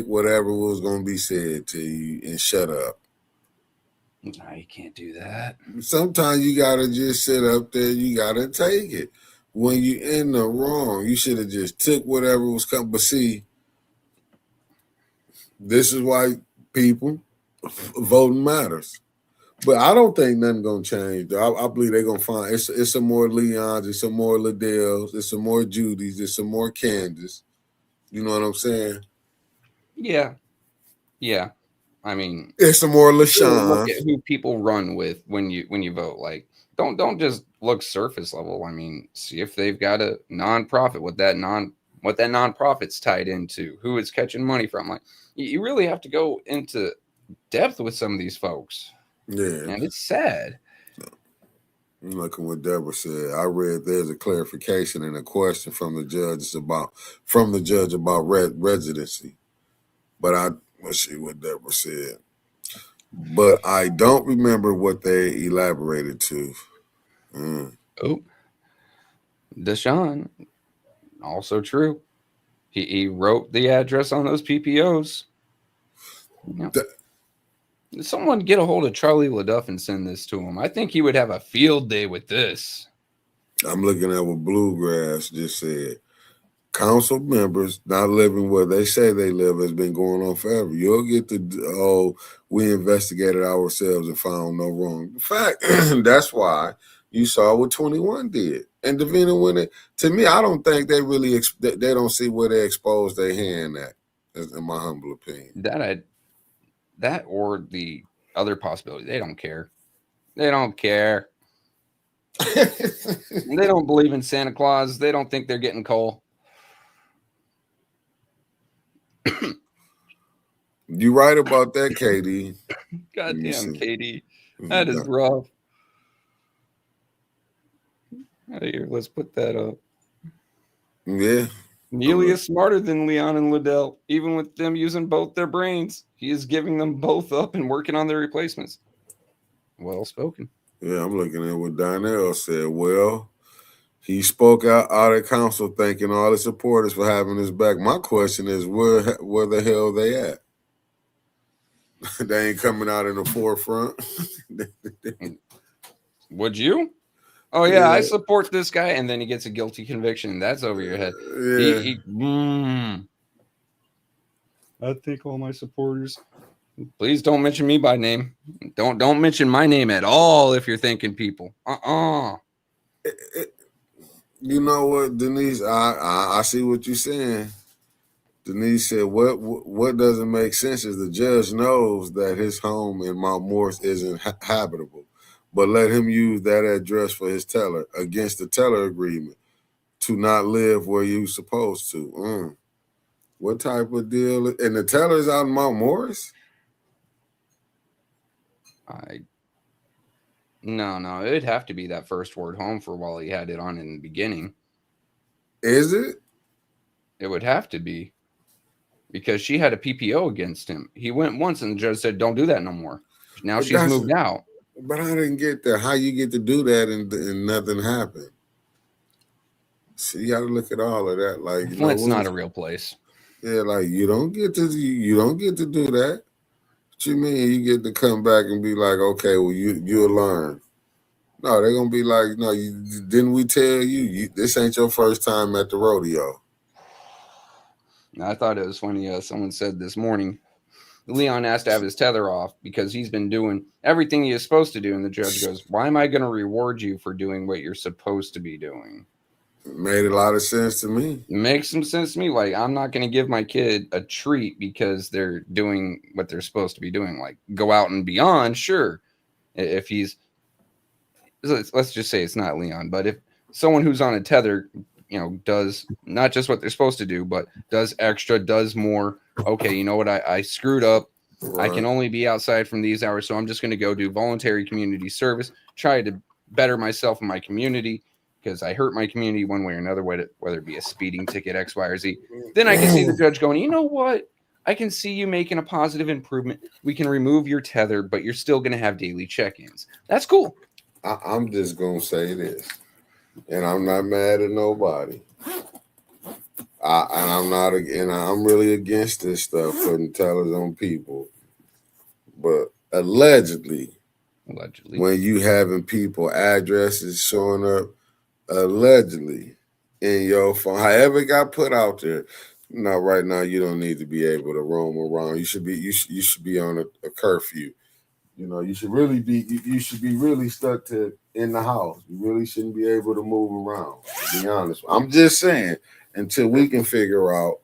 whatever was going to be said to you and shut up. No, you can't do that. Sometimes you got to just sit up there. You got to take it. When you in the wrong, you should have just took whatever was coming. But see, this is why people voting matters. But I don't think nothing going to change. I believe they're going to find it's some more Leons, it's some more Liddells, it's some more Judys, there's some more Candace. You know what I'm saying? Yeah. I mean, it's some more LaShawn. Look at who people run with when you vote. Like, don't just look surface level. I mean, see if they've got a nonprofit, what that nonprofit's tied into, who it's catching money from. Like, you really have to go into depth with some of these folks. Yeah, and it's sad. I'm looking what Deborah said. I read there's a clarification and a question from the judge about residency, but let's see what Deborah said. But I don't remember what they elaborated to. Oh, Deshaun, also true. He wrote the address on those PPOs. Someone get a hold of Charlie LaDuff and send this to him. I think he would have a field day with this. I'm looking at what Bluegrass just said. Council members not living where they say they live has been going on forever. You'll get we investigated ourselves and found no wrong. In fact, that's why you saw what 21 did. And Davina went it. To me, I don't think they really, they don't see where they exposed their hand at, in my humble opinion. That or the other possibility, they don't care. They don't care. They don't believe in Santa Claus. They don't think they're getting coal. You right about that, Katie. Goddamn, Katie. That is rough. Here, let's put that up. Yeah. Neely is smarter than Leon and Liddell. Even with them using both their brains, he is giving them both up and working on their replacements. Well spoken. Yeah, I'm looking at what Donnell said. Well, he spoke out at council thanking all the supporters for having his back. My question is, where the hell they at? They ain't coming out in the forefront. Would you? Oh, yeah, I support this guy. And then he gets a guilty conviction. That's over your head. Yeah. I think all my supporters. Please don't mention me by name. Don't mention my name at all if you're thinking people. You know what, Denise? I see what you're saying. Denise said, what doesn't make sense is the judge knows that his home in Mount Morris isn't habitable, but let him use that address for his teller against the teller agreement to not live where you're supposed to. What type of deal? And the teller's out in Mount Morris? No, it'd have to be that first word home for while he had it on in the beginning. Is it? It would have to be. Because she had a PPO against him. He went once and the judge said, don't do that no more. Now she's moved out. But I didn't get there. How you get to do that and nothing happened? So you got to look at all of that. Like, Flint's not a real place. Yeah, like you don't get to do that. What you mean? You get to come back and be like, okay, well you'll learn. No, they're gonna be like, no, didn't we tell you this ain't your first time at the rodeo? I thought it was funny. Someone said this morning Leon has to have his tether off because he's been doing everything he is supposed to do. And the judge goes, why am I going to reward you for doing what you're supposed to be doing? Made a lot of sense to me. It makes some sense to me. Like, I'm not going to give my kid a treat because they're doing what they're supposed to be doing. Like, go out and beyond, sure. If he's, let's just say it's not Leon, but if someone who's on a tether, does not just what they're supposed to do, but does extra, does more. Okay, you know what? I screwed up. Right. I can only be outside from these hours, so I'm just going to go do voluntary community service, try to better myself in my community because I hurt my community one way or another, whether it be a speeding ticket, X, Y, or Z. Then I can see the judge going, you know what? I can see you making a positive improvement. We can remove your tether, but you're still going to have daily check-ins. That's cool. I'm just going to say this, and I'm not mad at nobody. I'm really against this stuff, putting tellers on people. But allegedly, when you having people addresses showing up, allegedly in your phone, however it got put out there. Right now you don't need to be able to roam around. You should be on a curfew. You should really be really stuck in the house. You really shouldn't be able to move around. To be honest, I'm just saying until we can figure out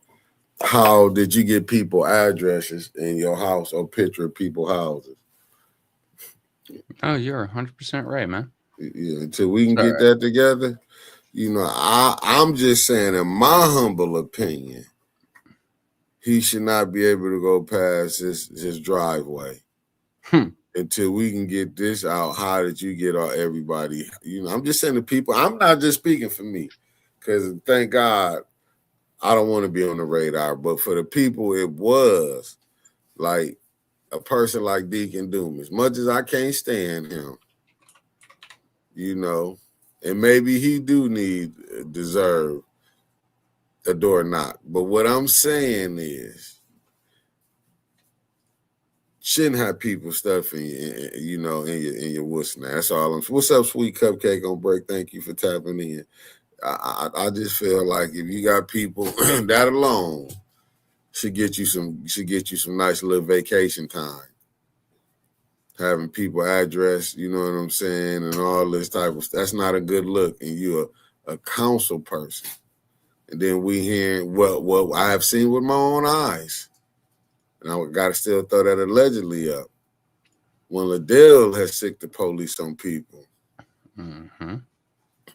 how did you get people addresses in your house or picture of people's houses. Oh, you're 100% right, man. Yeah, until we can get that together, I'm just saying, in my humble opinion, he should not be able to go past his driveway until we can get this out. How did you get everybody? I'm just saying to people, I'm not just speaking for me, because thank God I don't want to be on the radar, but for the people, it was like a person like Deacon Doom. As much as I can't stand him, and maybe he do deserve a door knock. But what I'm saying is, shouldn't have people stuffing in your wuss now. That's all. What's up, Sweet Cupcake on break? Thank you for tapping in. I just feel like if you got people that alone should get you some nice little vacation time. Having people address, you know what I'm saying, and all this type of stuff. That's not a good look. And you're a council person. And then we hearing what I have seen with my own eyes. And I got to still throw that allegedly up. When Liddell has sicked the police on people. Mm-hmm.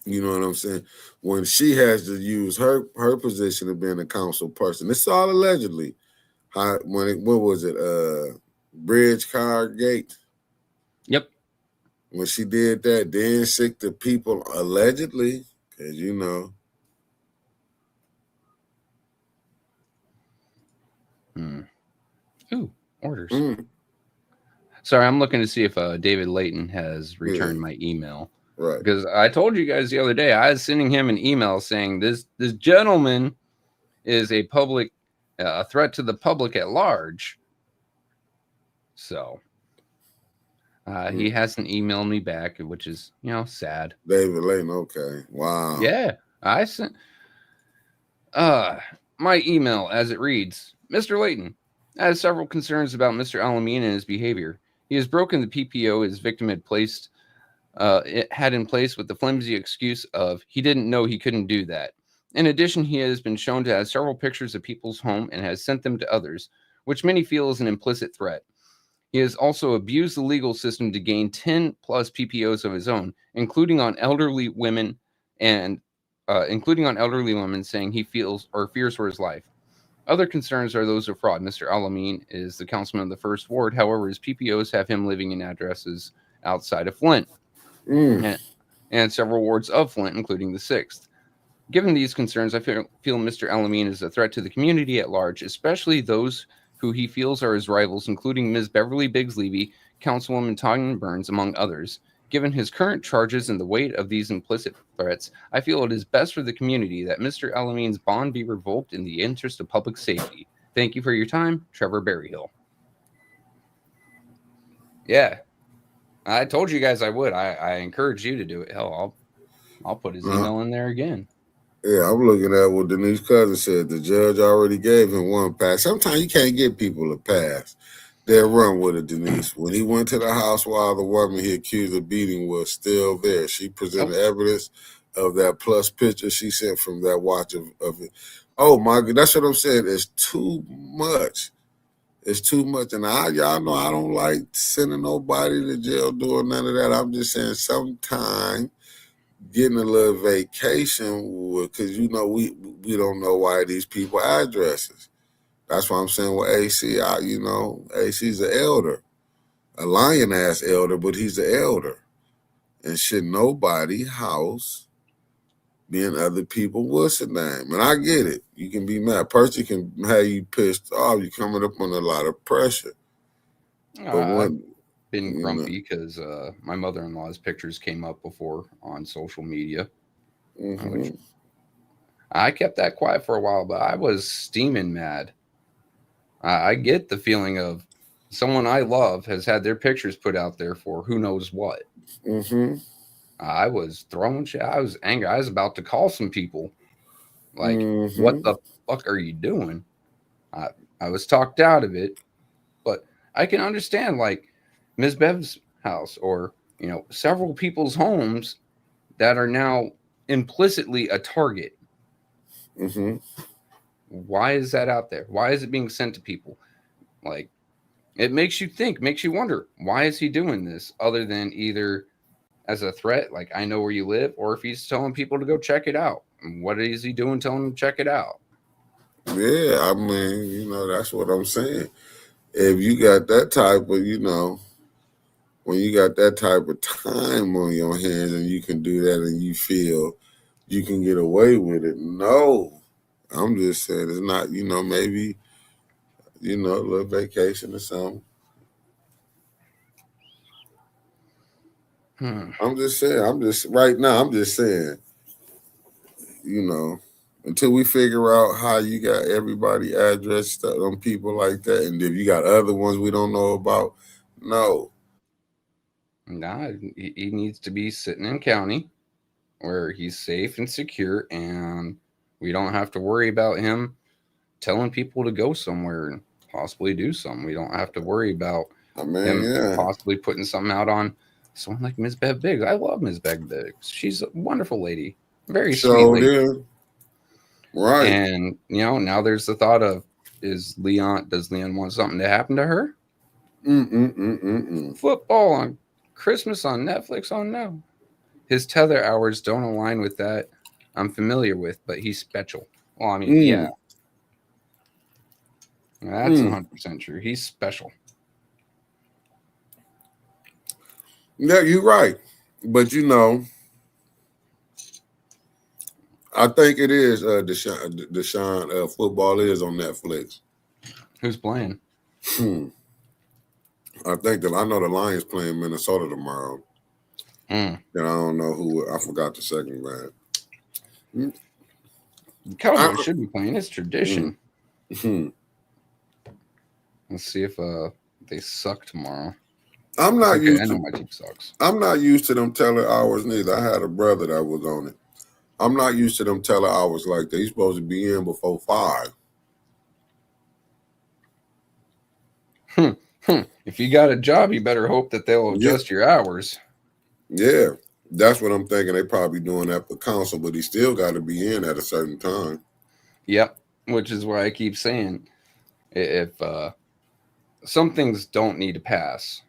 You know what I'm saying? When she has to use her position of being a council person. It's all allegedly. What was it? Bridge Car Gate? Yep. When she did that, then sick the people allegedly, because Ooh, orders. Sorry, I'm looking to see if David Layton has returned my email. Right. Because I told you guys the other day, I was sending him an email saying this gentleman is a public threat to the public at large. So he hasn't emailed me back, which is, sad. David Layton, okay. Wow. Yeah. I sent my email as it reads, Mr. Layton, I have several concerns about Mr. Alameen and his behavior. He has broken the PPO his victim had in place with the flimsy excuse of he didn't know he couldn't do that. In addition, he has been shown to have several pictures of people's home and has sent them to others, which many feel is an implicit threat. He has also abused the legal system to gain 10 plus PPOs of his own, including on elderly women saying he feels or fears for his life. Other concerns are those of fraud. Mr. Alameen is the councilman of the first ward. However, his PPOs have him living in addresses outside of Flint and several wards of Flint, including the 6th. Given these concerns, I feel Mr. Alameen is a threat to the community at large, especially those who he feels are his rivals, including Ms. Beverly Biggs-Levy, Councilwoman Tanya Burns, among others. Given his current charges and the weight of these implicit threats, I feel it is best for the community that Mr. Alameen's bond be revoked in the interest of public safety. Thank you for your time, Trevor Berryhill. Yeah, I told you guys I would. I encourage you to do it. Hell, I'll put his email in there again. Yeah, I'm looking at what Denise Cousin said. The judge already gave him one pass. Sometimes you can't give people a pass. They'll run with it, Denise. When he went to the house while the woman he accused of beating was still there, she presented Nope. evidence of that plus picture she sent from that watch of it. Oh my God, that's what I'm saying. It's too much. It's too much. And y'all know I don't like sending nobody to jail doing none of that. I'm just saying sometimes getting a little vacation because we don't know why these people addresses. That's why I'm saying with AC, AC's an elder, a lion ass elder, but he's an elder, and should nobody house being other people what's the name. And I get it. You can be mad. Percy can have you pissed off. You're coming up on a lot of pressure. But I've when been you know, grumpy because my mother-in-law's pictures came up before on social media, which mm-hmm, I kept that quiet for a while, but I was steaming mad. I get the feeling of someone I love has had their pictures put out there for who knows what. mm-hmm, I was throwing shit. I was angry. I was about to call some people. Like, what mm-hmm, the fuck are you doing? I, I was talked out of it, but I can understand like Ms. Bev's house or several people's homes that are now implicitly a target. mm-hmm. Why is that out there? Why is it being sent to people? Like, it makes you think, makes you wonder, why is he doing this other than either as a threat, like I know where you live, or if he's telling people to go check it out. What is he doing telling them to check it out? Yeah, I mean, that's what I'm saying. If you got that type of, when you got that type of time on your hands and you can do that and you feel you can get away with it. No. I'm just saying it's not, maybe, a little vacation or something. Hmm. I'm just saying, right now, I'm just saying, you know, until we figure out how you got everybody addressed on people like that, and if you got other ones we don't know about, no. Nah, he needs to be sitting in county where he's safe and secure, and we don't have to worry about him telling people to go somewhere and possibly do something. We don't have to worry about I mean, him yeah. possibly putting something out on someone like Ms. Bev Biggs. I love Ms. Bev Biggs. She's a wonderful lady, very sweet So lady. then, right. And now there's the thought of does Leon want something to happen to her? Mm-mm-mm-mm-mm. Football on Christmas on Netflix? Oh no. His tether hours don't align with that I'm familiar with, but he's special. Well, I mean, yeah, Mm, that's mm. 100% true. He's special. Yeah, you're right. But I think it is Deshaun football is on Netflix. Who's playing? Hmm. I think that I know the Lions playing Minnesota tomorrow. Mm. And I don't know who. I forgot the second man. I, Cowboys should be playing. It's mm, tradition. hmm. Let's see if they suck tomorrow. I'm It's not okay. I used know to. my team sucks. I'm not used to them teller hours neither. I had a brother that was on it. I'm not used to them teller hours like that. He's supposed to be in before 5. If you got a job, you better hope that they'll Yeah, adjust your hours. yeah. That's what I'm thinking. They probably doing that for counsel, but he still got to be in at a certain time. Yep. Which is why I keep saying if some things don't need to pass,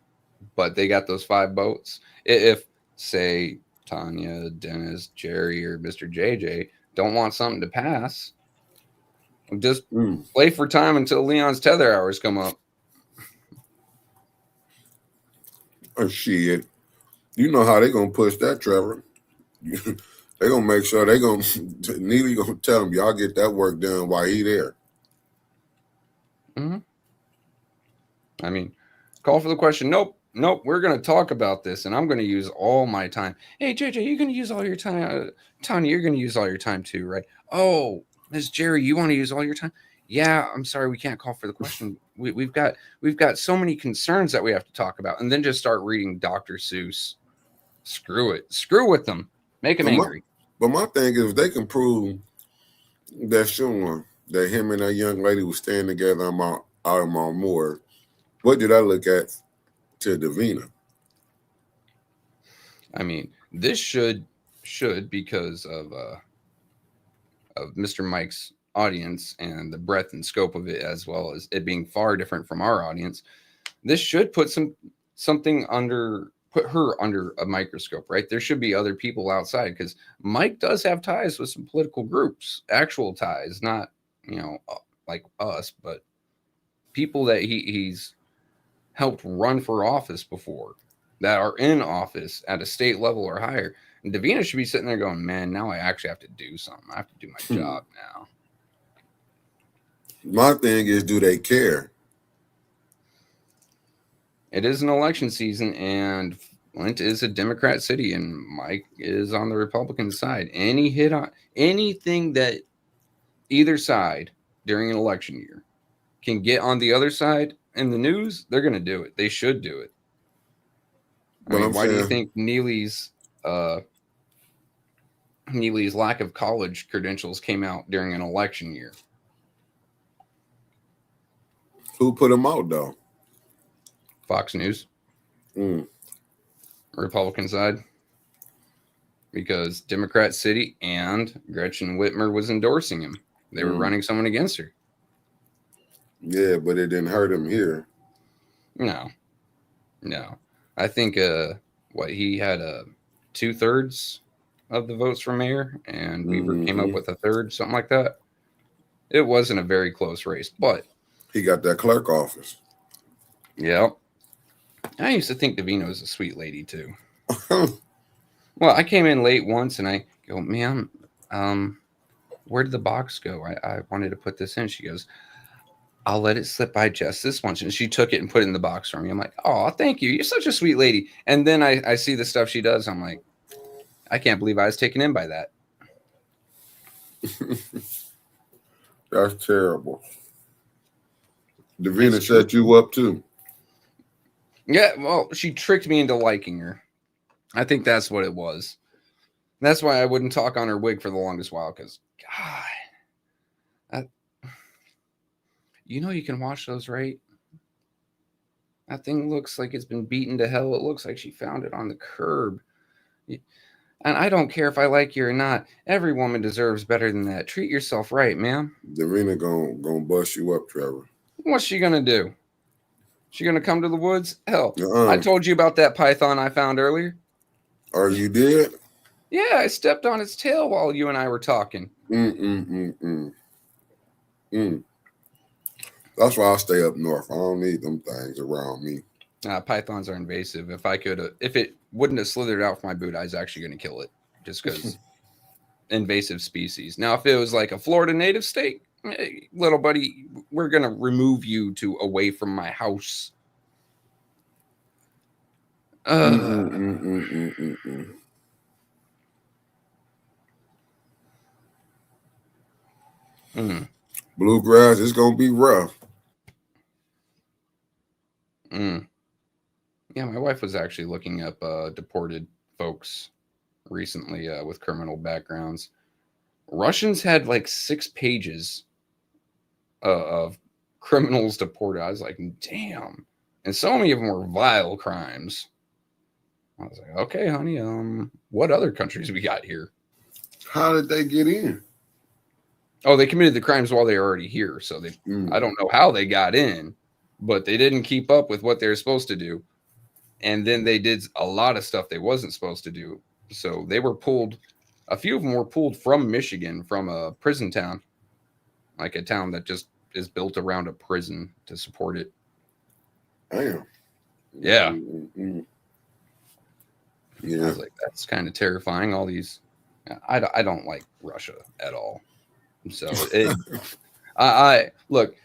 but they got those 5 votes. If say Tanya, Dennis, Jerry, or Mr. JJ don't want something to pass, just Mm. play for time until Leon's tether hours come up. Oh, shit. You know how they gonna push that, Trevor. They gonna make sure they gonna Neely gonna tell him y'all get that work done while he there. Mm-hmm. I mean, call for the question. Nope. We're going to talk about this, and I'm going to use all my time. Hey, JJ, you're going to use all your time. Tanya, you're going to use all your time too, right? Oh, Miss Jerry, you want to use all your time? Yeah, I'm sorry, we can't call for the question. We've got so many concerns that we have to talk about, and then just start reading Dr. Seuss. Screw it. Screw with them. Make them And angry. But my thing is, if they can prove that showing that him and that young lady was staying together out of Mount Moore, what did I look at to Davina? I mean, this should because of Mr. Mike's audience and the breadth and scope of it, as well as it being far different from our audience. This should put put her under a microscope, right? There should be other people outside because Mike does have ties with some political groups, actual ties, not like us, but people that he's helped run for office before that are in office at a state level or higher. And Davina should be sitting there going, man, now I actually have to do something. I have to do my job now. My thing is, do they care? It is an election season, and Flint is a Democrat city, and Mike is on the Republican side. Any hit on anything that either side during an election year can get on the other side in the news, they're going to do it. They should do it. I mean, why do you think Neely's lack of college credentials came out during an election year? Who put him out, though? Fox News. Republican side. Because Democrat City and Gretchen Whitmer was endorsing him. They were running someone against her. Yeah, but it didn't hurt him here. No. I think he had 2/3 of the votes for mayor, and Weaver came up with a third, something like that. It wasn't a very close race, but he got that clerk office. Yeah. I used to think Davina was a sweet lady too. Well, I came in late once and I go, ma'am, where did the box go? I wanted to put this in. She goes, I'll let it slip by just this once. And she took it and put it in the box for me. I'm like, oh, thank you. You're such a sweet lady. And then I see the stuff she does. I'm like, I can't believe I was taken in by that. That's terrible. Davina set you up too. Yeah, well, she tricked me into liking her. I think that's what it was. That's why I wouldn't talk on her wig for the longest while, because, God, you can wash those, right? That thing looks like it's been beaten to hell. It looks like she found it on the curb. And I don't care if I like you or not. Every woman deserves better than that. Treat yourself right, ma'am. Davina gonna bust you up, Trevor. What's she gonna do? She gonna come to the woods? Hell, I told you about that python I found earlier. Oh, you did? Yeah, I stepped on its tail while you and I were talking. That's why I stay up north. I don't need them things around me. Pythons are invasive. If it wouldn't have slithered out from my boot, I was actually going to kill it just because invasive species. Now, if it was like a Florida native state, hey, little buddy, we're going to remove you away from my house. Bluegrass is going to be rough. Yeah, my wife was actually looking up deported folks recently with criminal backgrounds. Russians had like 6 pages of criminals deported. I was like, damn. And so many of them were vile crimes. I was like, okay, honey, what other countries we got here? How did they get in? Oh, they committed the crimes while they were already here. So I don't know how they got in, but they didn't keep up with what they were supposed to do. And then they did a lot of stuff they wasn't supposed to do. So they were pulled. A few of them were pulled from Michigan, from a prison town, like a town that just is built around a prison to support it. Damn. Yeah. Yeah. I was like, that's kind of terrifying. All these, I don't like Russia at all. So I look,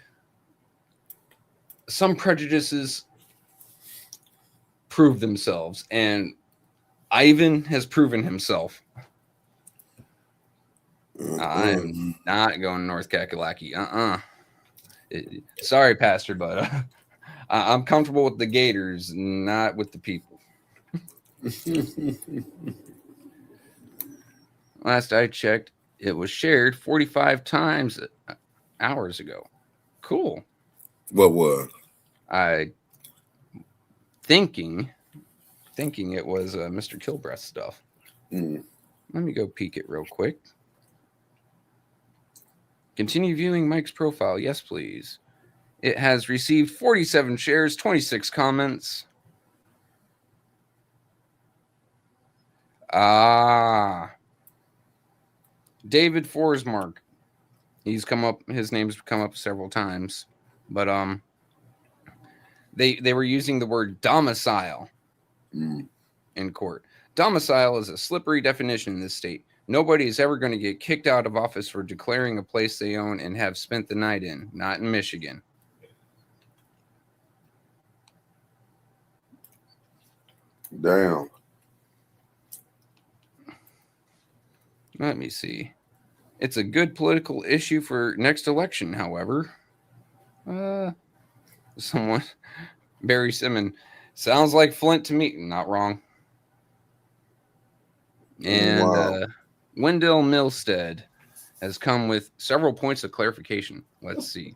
some prejudices prove themselves, and Ivan has proven himself. I am not going North Kakalaki. Sorry, Pastor, but I'm comfortable with the Gators, not with the people. Last I checked, it was shared 45 times hours ago. Cool. What was? I thinking it was Mr. Kilbreath stuff. Mm. Let me go peek it real quick. Continue viewing Mike's profile. Yes, please. It has received 47 shares, 26 comments. David Forsmark. He's come up. His name's come up several times, but they were using the word domicile in court. Domicile is a slippery definition in this state. Nobody is ever going to get kicked out of office for declaring a place they own and have spent the night in. Not in Michigan. Damn. Let me see. It's a good political issue for next election, however. Someone, Barry Simmons, sounds like Flint to me. Not wrong. And Wow. Wendell Milstead has come with several points of clarification. Let's see.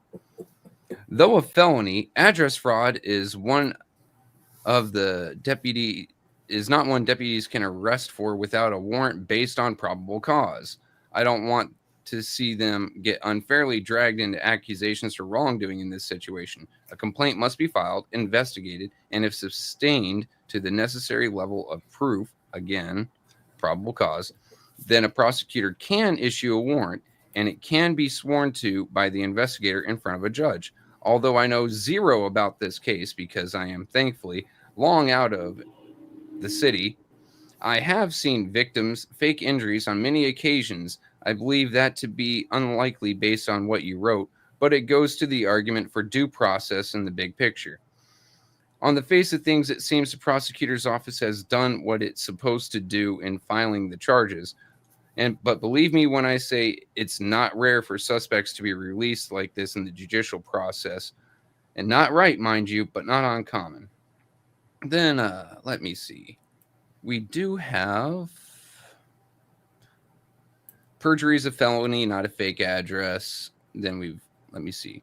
Though a felony, address fraud is not one deputies can arrest for without a warrant based on probable cause. I don't want to see them get unfairly dragged into accusations for wrongdoing in this situation. A complaint must be filed, investigated, and if sustained to the necessary level of proof, again, probable cause, then a prosecutor can issue a warrant and it can be sworn to by the investigator in front of a judge. Although I know zero about this case because I am thankfully long out of the city, I have seen victims fake injuries on many occasions. I believe that to be unlikely based on what you wrote, but it goes to the argument for due process in the big picture. On the face of things, it seems the prosecutor's office has done what it's supposed to do in filing the charges. But believe me when I say it's not rare for suspects to be released like this in the judicial process. And not right, mind you, but not uncommon. Then, let me see. We do have perjury is a felony, not a fake address. Then let me see.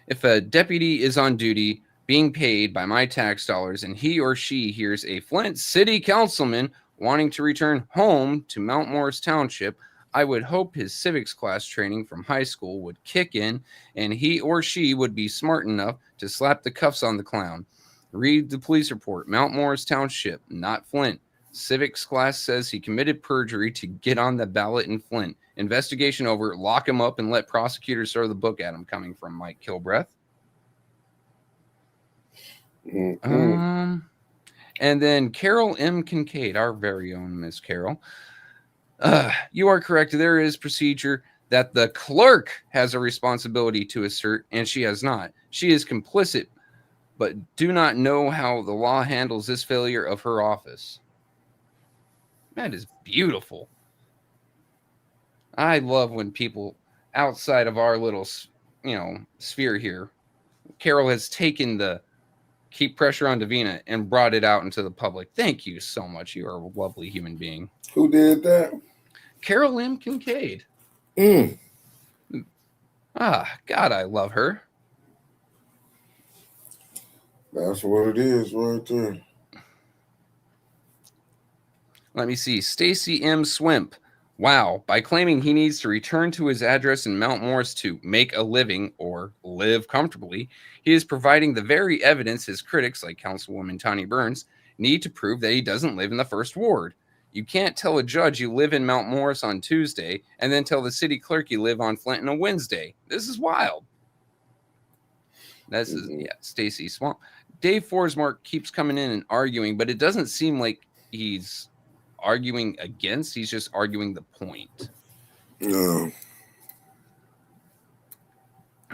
If a deputy is on duty being paid by my tax dollars and he or she hears a Flint city councilman wanting to return home to Mount Morris Township, I would hope his civics class training from high school would kick in and he or she would be smart enough to slap the cuffs on the clown. Read the police report. Mount Morris Township, not Flint. Civics class says he committed perjury to get on the ballot in Flint. Investigation over. Lock him up and let prosecutors throw the book at him. Coming from Mike Kilbreath. Mm-hmm. And then Carol M. Kincaid, our very own Miss Carol. You are correct. There is procedure that the clerk has a responsibility to assert, and she has not. She is complicit, but do not know how the law handles this failure of her office. That is beautiful. I love when people outside of our little, sphere here, Carol has taken the keep pressure on Davina and brought it out into the public. Thank you so much. You are a lovely human being. Who did that? Carol M. Kincaid. God, I love her. That's what it is right there. Let me see. Stacy M. Swimp. Wow. By claiming he needs to return to his address in Mount Morris to make a living or live comfortably, he is providing the very evidence his critics, like Councilwoman Tani Burns, need to prove that he doesn't live in the First Ward. You can't tell a judge you live in Mount Morris on Tuesday and then tell the city clerk you live on Flint on a Wednesday. This is wild. This is, Stacy Swamp. Dave Forsmark keeps coming in and arguing, but it doesn't seem like he's arguing against. He's just arguing the point. No.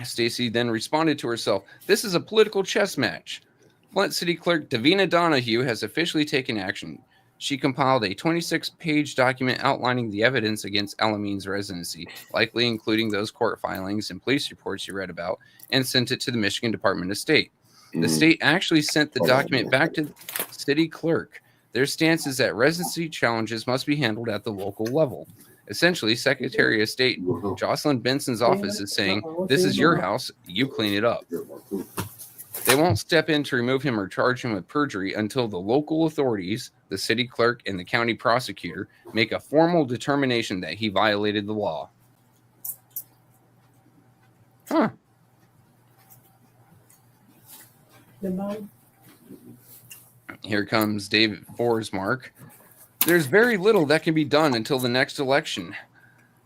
Stacy then responded to herself, "This is a political chess match. Flint City Clerk Davina Donahue has officially taken action. She compiled a 26-page document outlining the evidence against Alamine's residency, likely including those court filings and police reports you read about, and sent it to the Michigan Department of State. The state actually sent the document back to the city clerk. Their stance is that residency challenges must be handled at the local level. Essentially, Secretary of State Jocelyn Benson's office is saying, "This is your house, you clean it up." They won't step in to remove him or charge him with perjury until the local authorities, the city clerk, and the county prosecutor make a formal determination that he violated the law. Huh. Here comes David Forsmark. There's very little that can be done until the next election.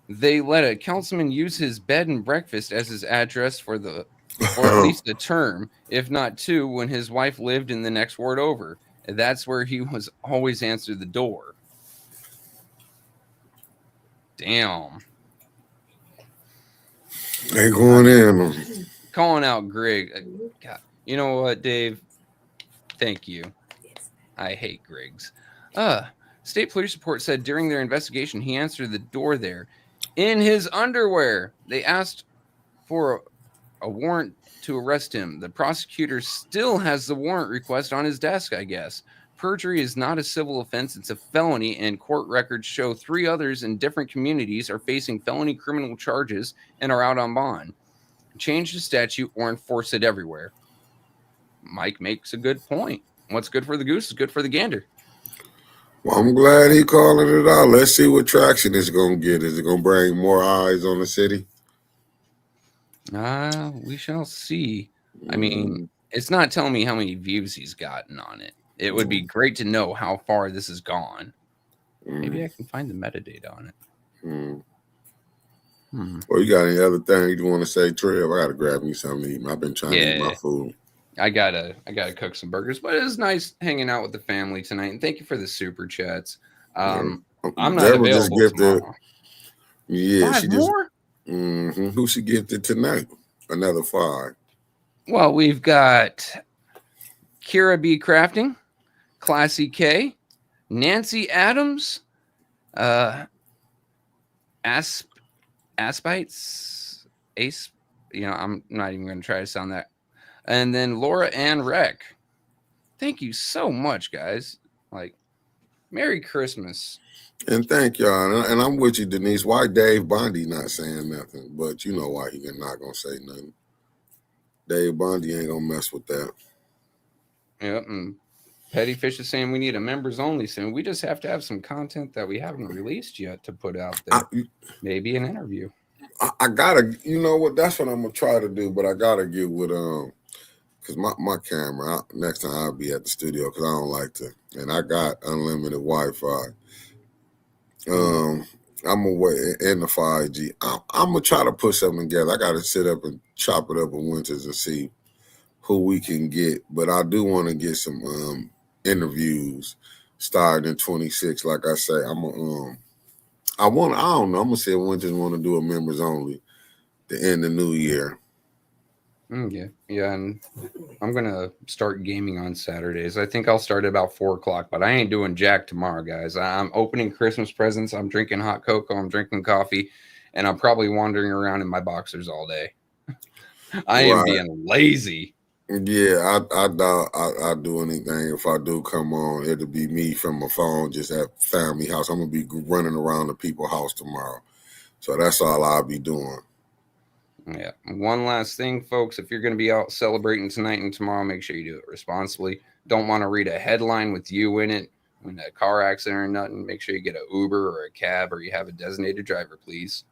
They let a councilman use his bed and breakfast as his address for at least a term, if not two, when his wife lived in the next ward over. That's where he was always answered the door. Damn. They going in. Calling out Greg. God. You know what, Dave? Thank you. I hate Griggs. State police report said during their investigation, he answered the door there in his underwear. They asked for a warrant to arrest him. The prosecutor still has the warrant request on his desk, I guess. Perjury is not a civil offense. It's a felony, and court records show 3 others in different communities are facing felony criminal charges and are out on bond. Change the statute or enforce it everywhere. Mike makes a good point. What's good for the goose is good for the gander. Well, I'm glad he calling it out. Let's see what traction it's going to get. Is it going to bring more eyes on the city? We shall see. I mean, it's not telling me how many views he's gotten on it. It would be great to know how far this has gone. Maybe I can find the metadata on it. Well, you got any other thing you want to say, Trev? I got to grab me something to eat. I've been trying to eat my food. I gotta cook some burgers, but it was nice hanging out with the family tonight. And thank you for the super chats. I'm not available tomorrow. Yeah, 5 more? Who she gifted tonight? Another 5. Well, we've got Kira B. Crafting, Classy K, Nancy Adams, Aspites, Ace. I'm not even going to try to sound that. And then Laura Ann Reck. Thank you so much, guys. Merry Christmas. And thank y'all. And I'm with you, Denise. Why Dave Bondi not saying nothing? But you know why he not going to say nothing. Dave Bondi ain't going to mess with that. Yep. And Petty Fish is saying we need a members only soon. We just have to have some content that we haven't released yet to put out there. Maybe an interview. I gotta, you know what? That's what I'm gonna try to do. But I gotta get with because my camera. Next time I'll be at the studio because I don't like to, and I got unlimited Wi-Fi. I'm gonna wait in the 5G. I'm gonna try to put something together. I gotta sit up and chop it up with Winters and see who we can get. But I do want to get some interviews starting in 26. Like I say, I don't know. I'm gonna say Winters want to do a members only to end the new year. Yeah, and I'm gonna start gaming on Saturdays. I think I'll start at about 4:00, but I ain't doing jack tomorrow, guys. I'm opening Christmas presents. I'm drinking hot cocoa. I'm drinking coffee, and I'm probably wandering around in my boxers all day. I am being lazy. Yeah, I do anything. If I do come on, it'll be me from my phone, just at family house. I'm gonna be running around the people's house tomorrow, so that's all I'll be doing. Yeah. One last thing, folks. If you're going to be out celebrating tonight and tomorrow, make sure you do it responsibly. Don't want to read a headline with you in it when a car accident or nothing. Make sure you get an Uber or a cab or you have a designated driver, please.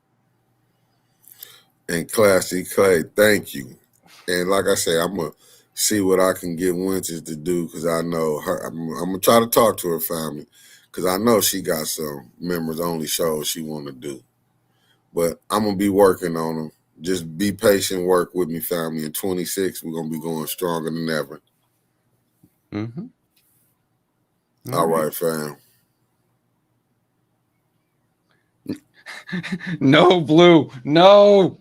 And Classy Clay, thank you. And like I say, I'm going to see what I can get Winters to do because I know her. I'm going to try to talk to her family because I know she got some members-only shows she want to do. But I'm going to be working on them. Just be patient, work with me, family. In 26, we're going to be going stronger than ever. All right, fam. No, Blue. No.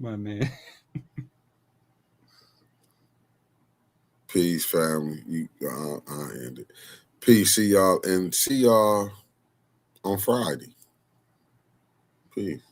My man. Peace, family. I end it. Peace. See y'all on Friday. Peace.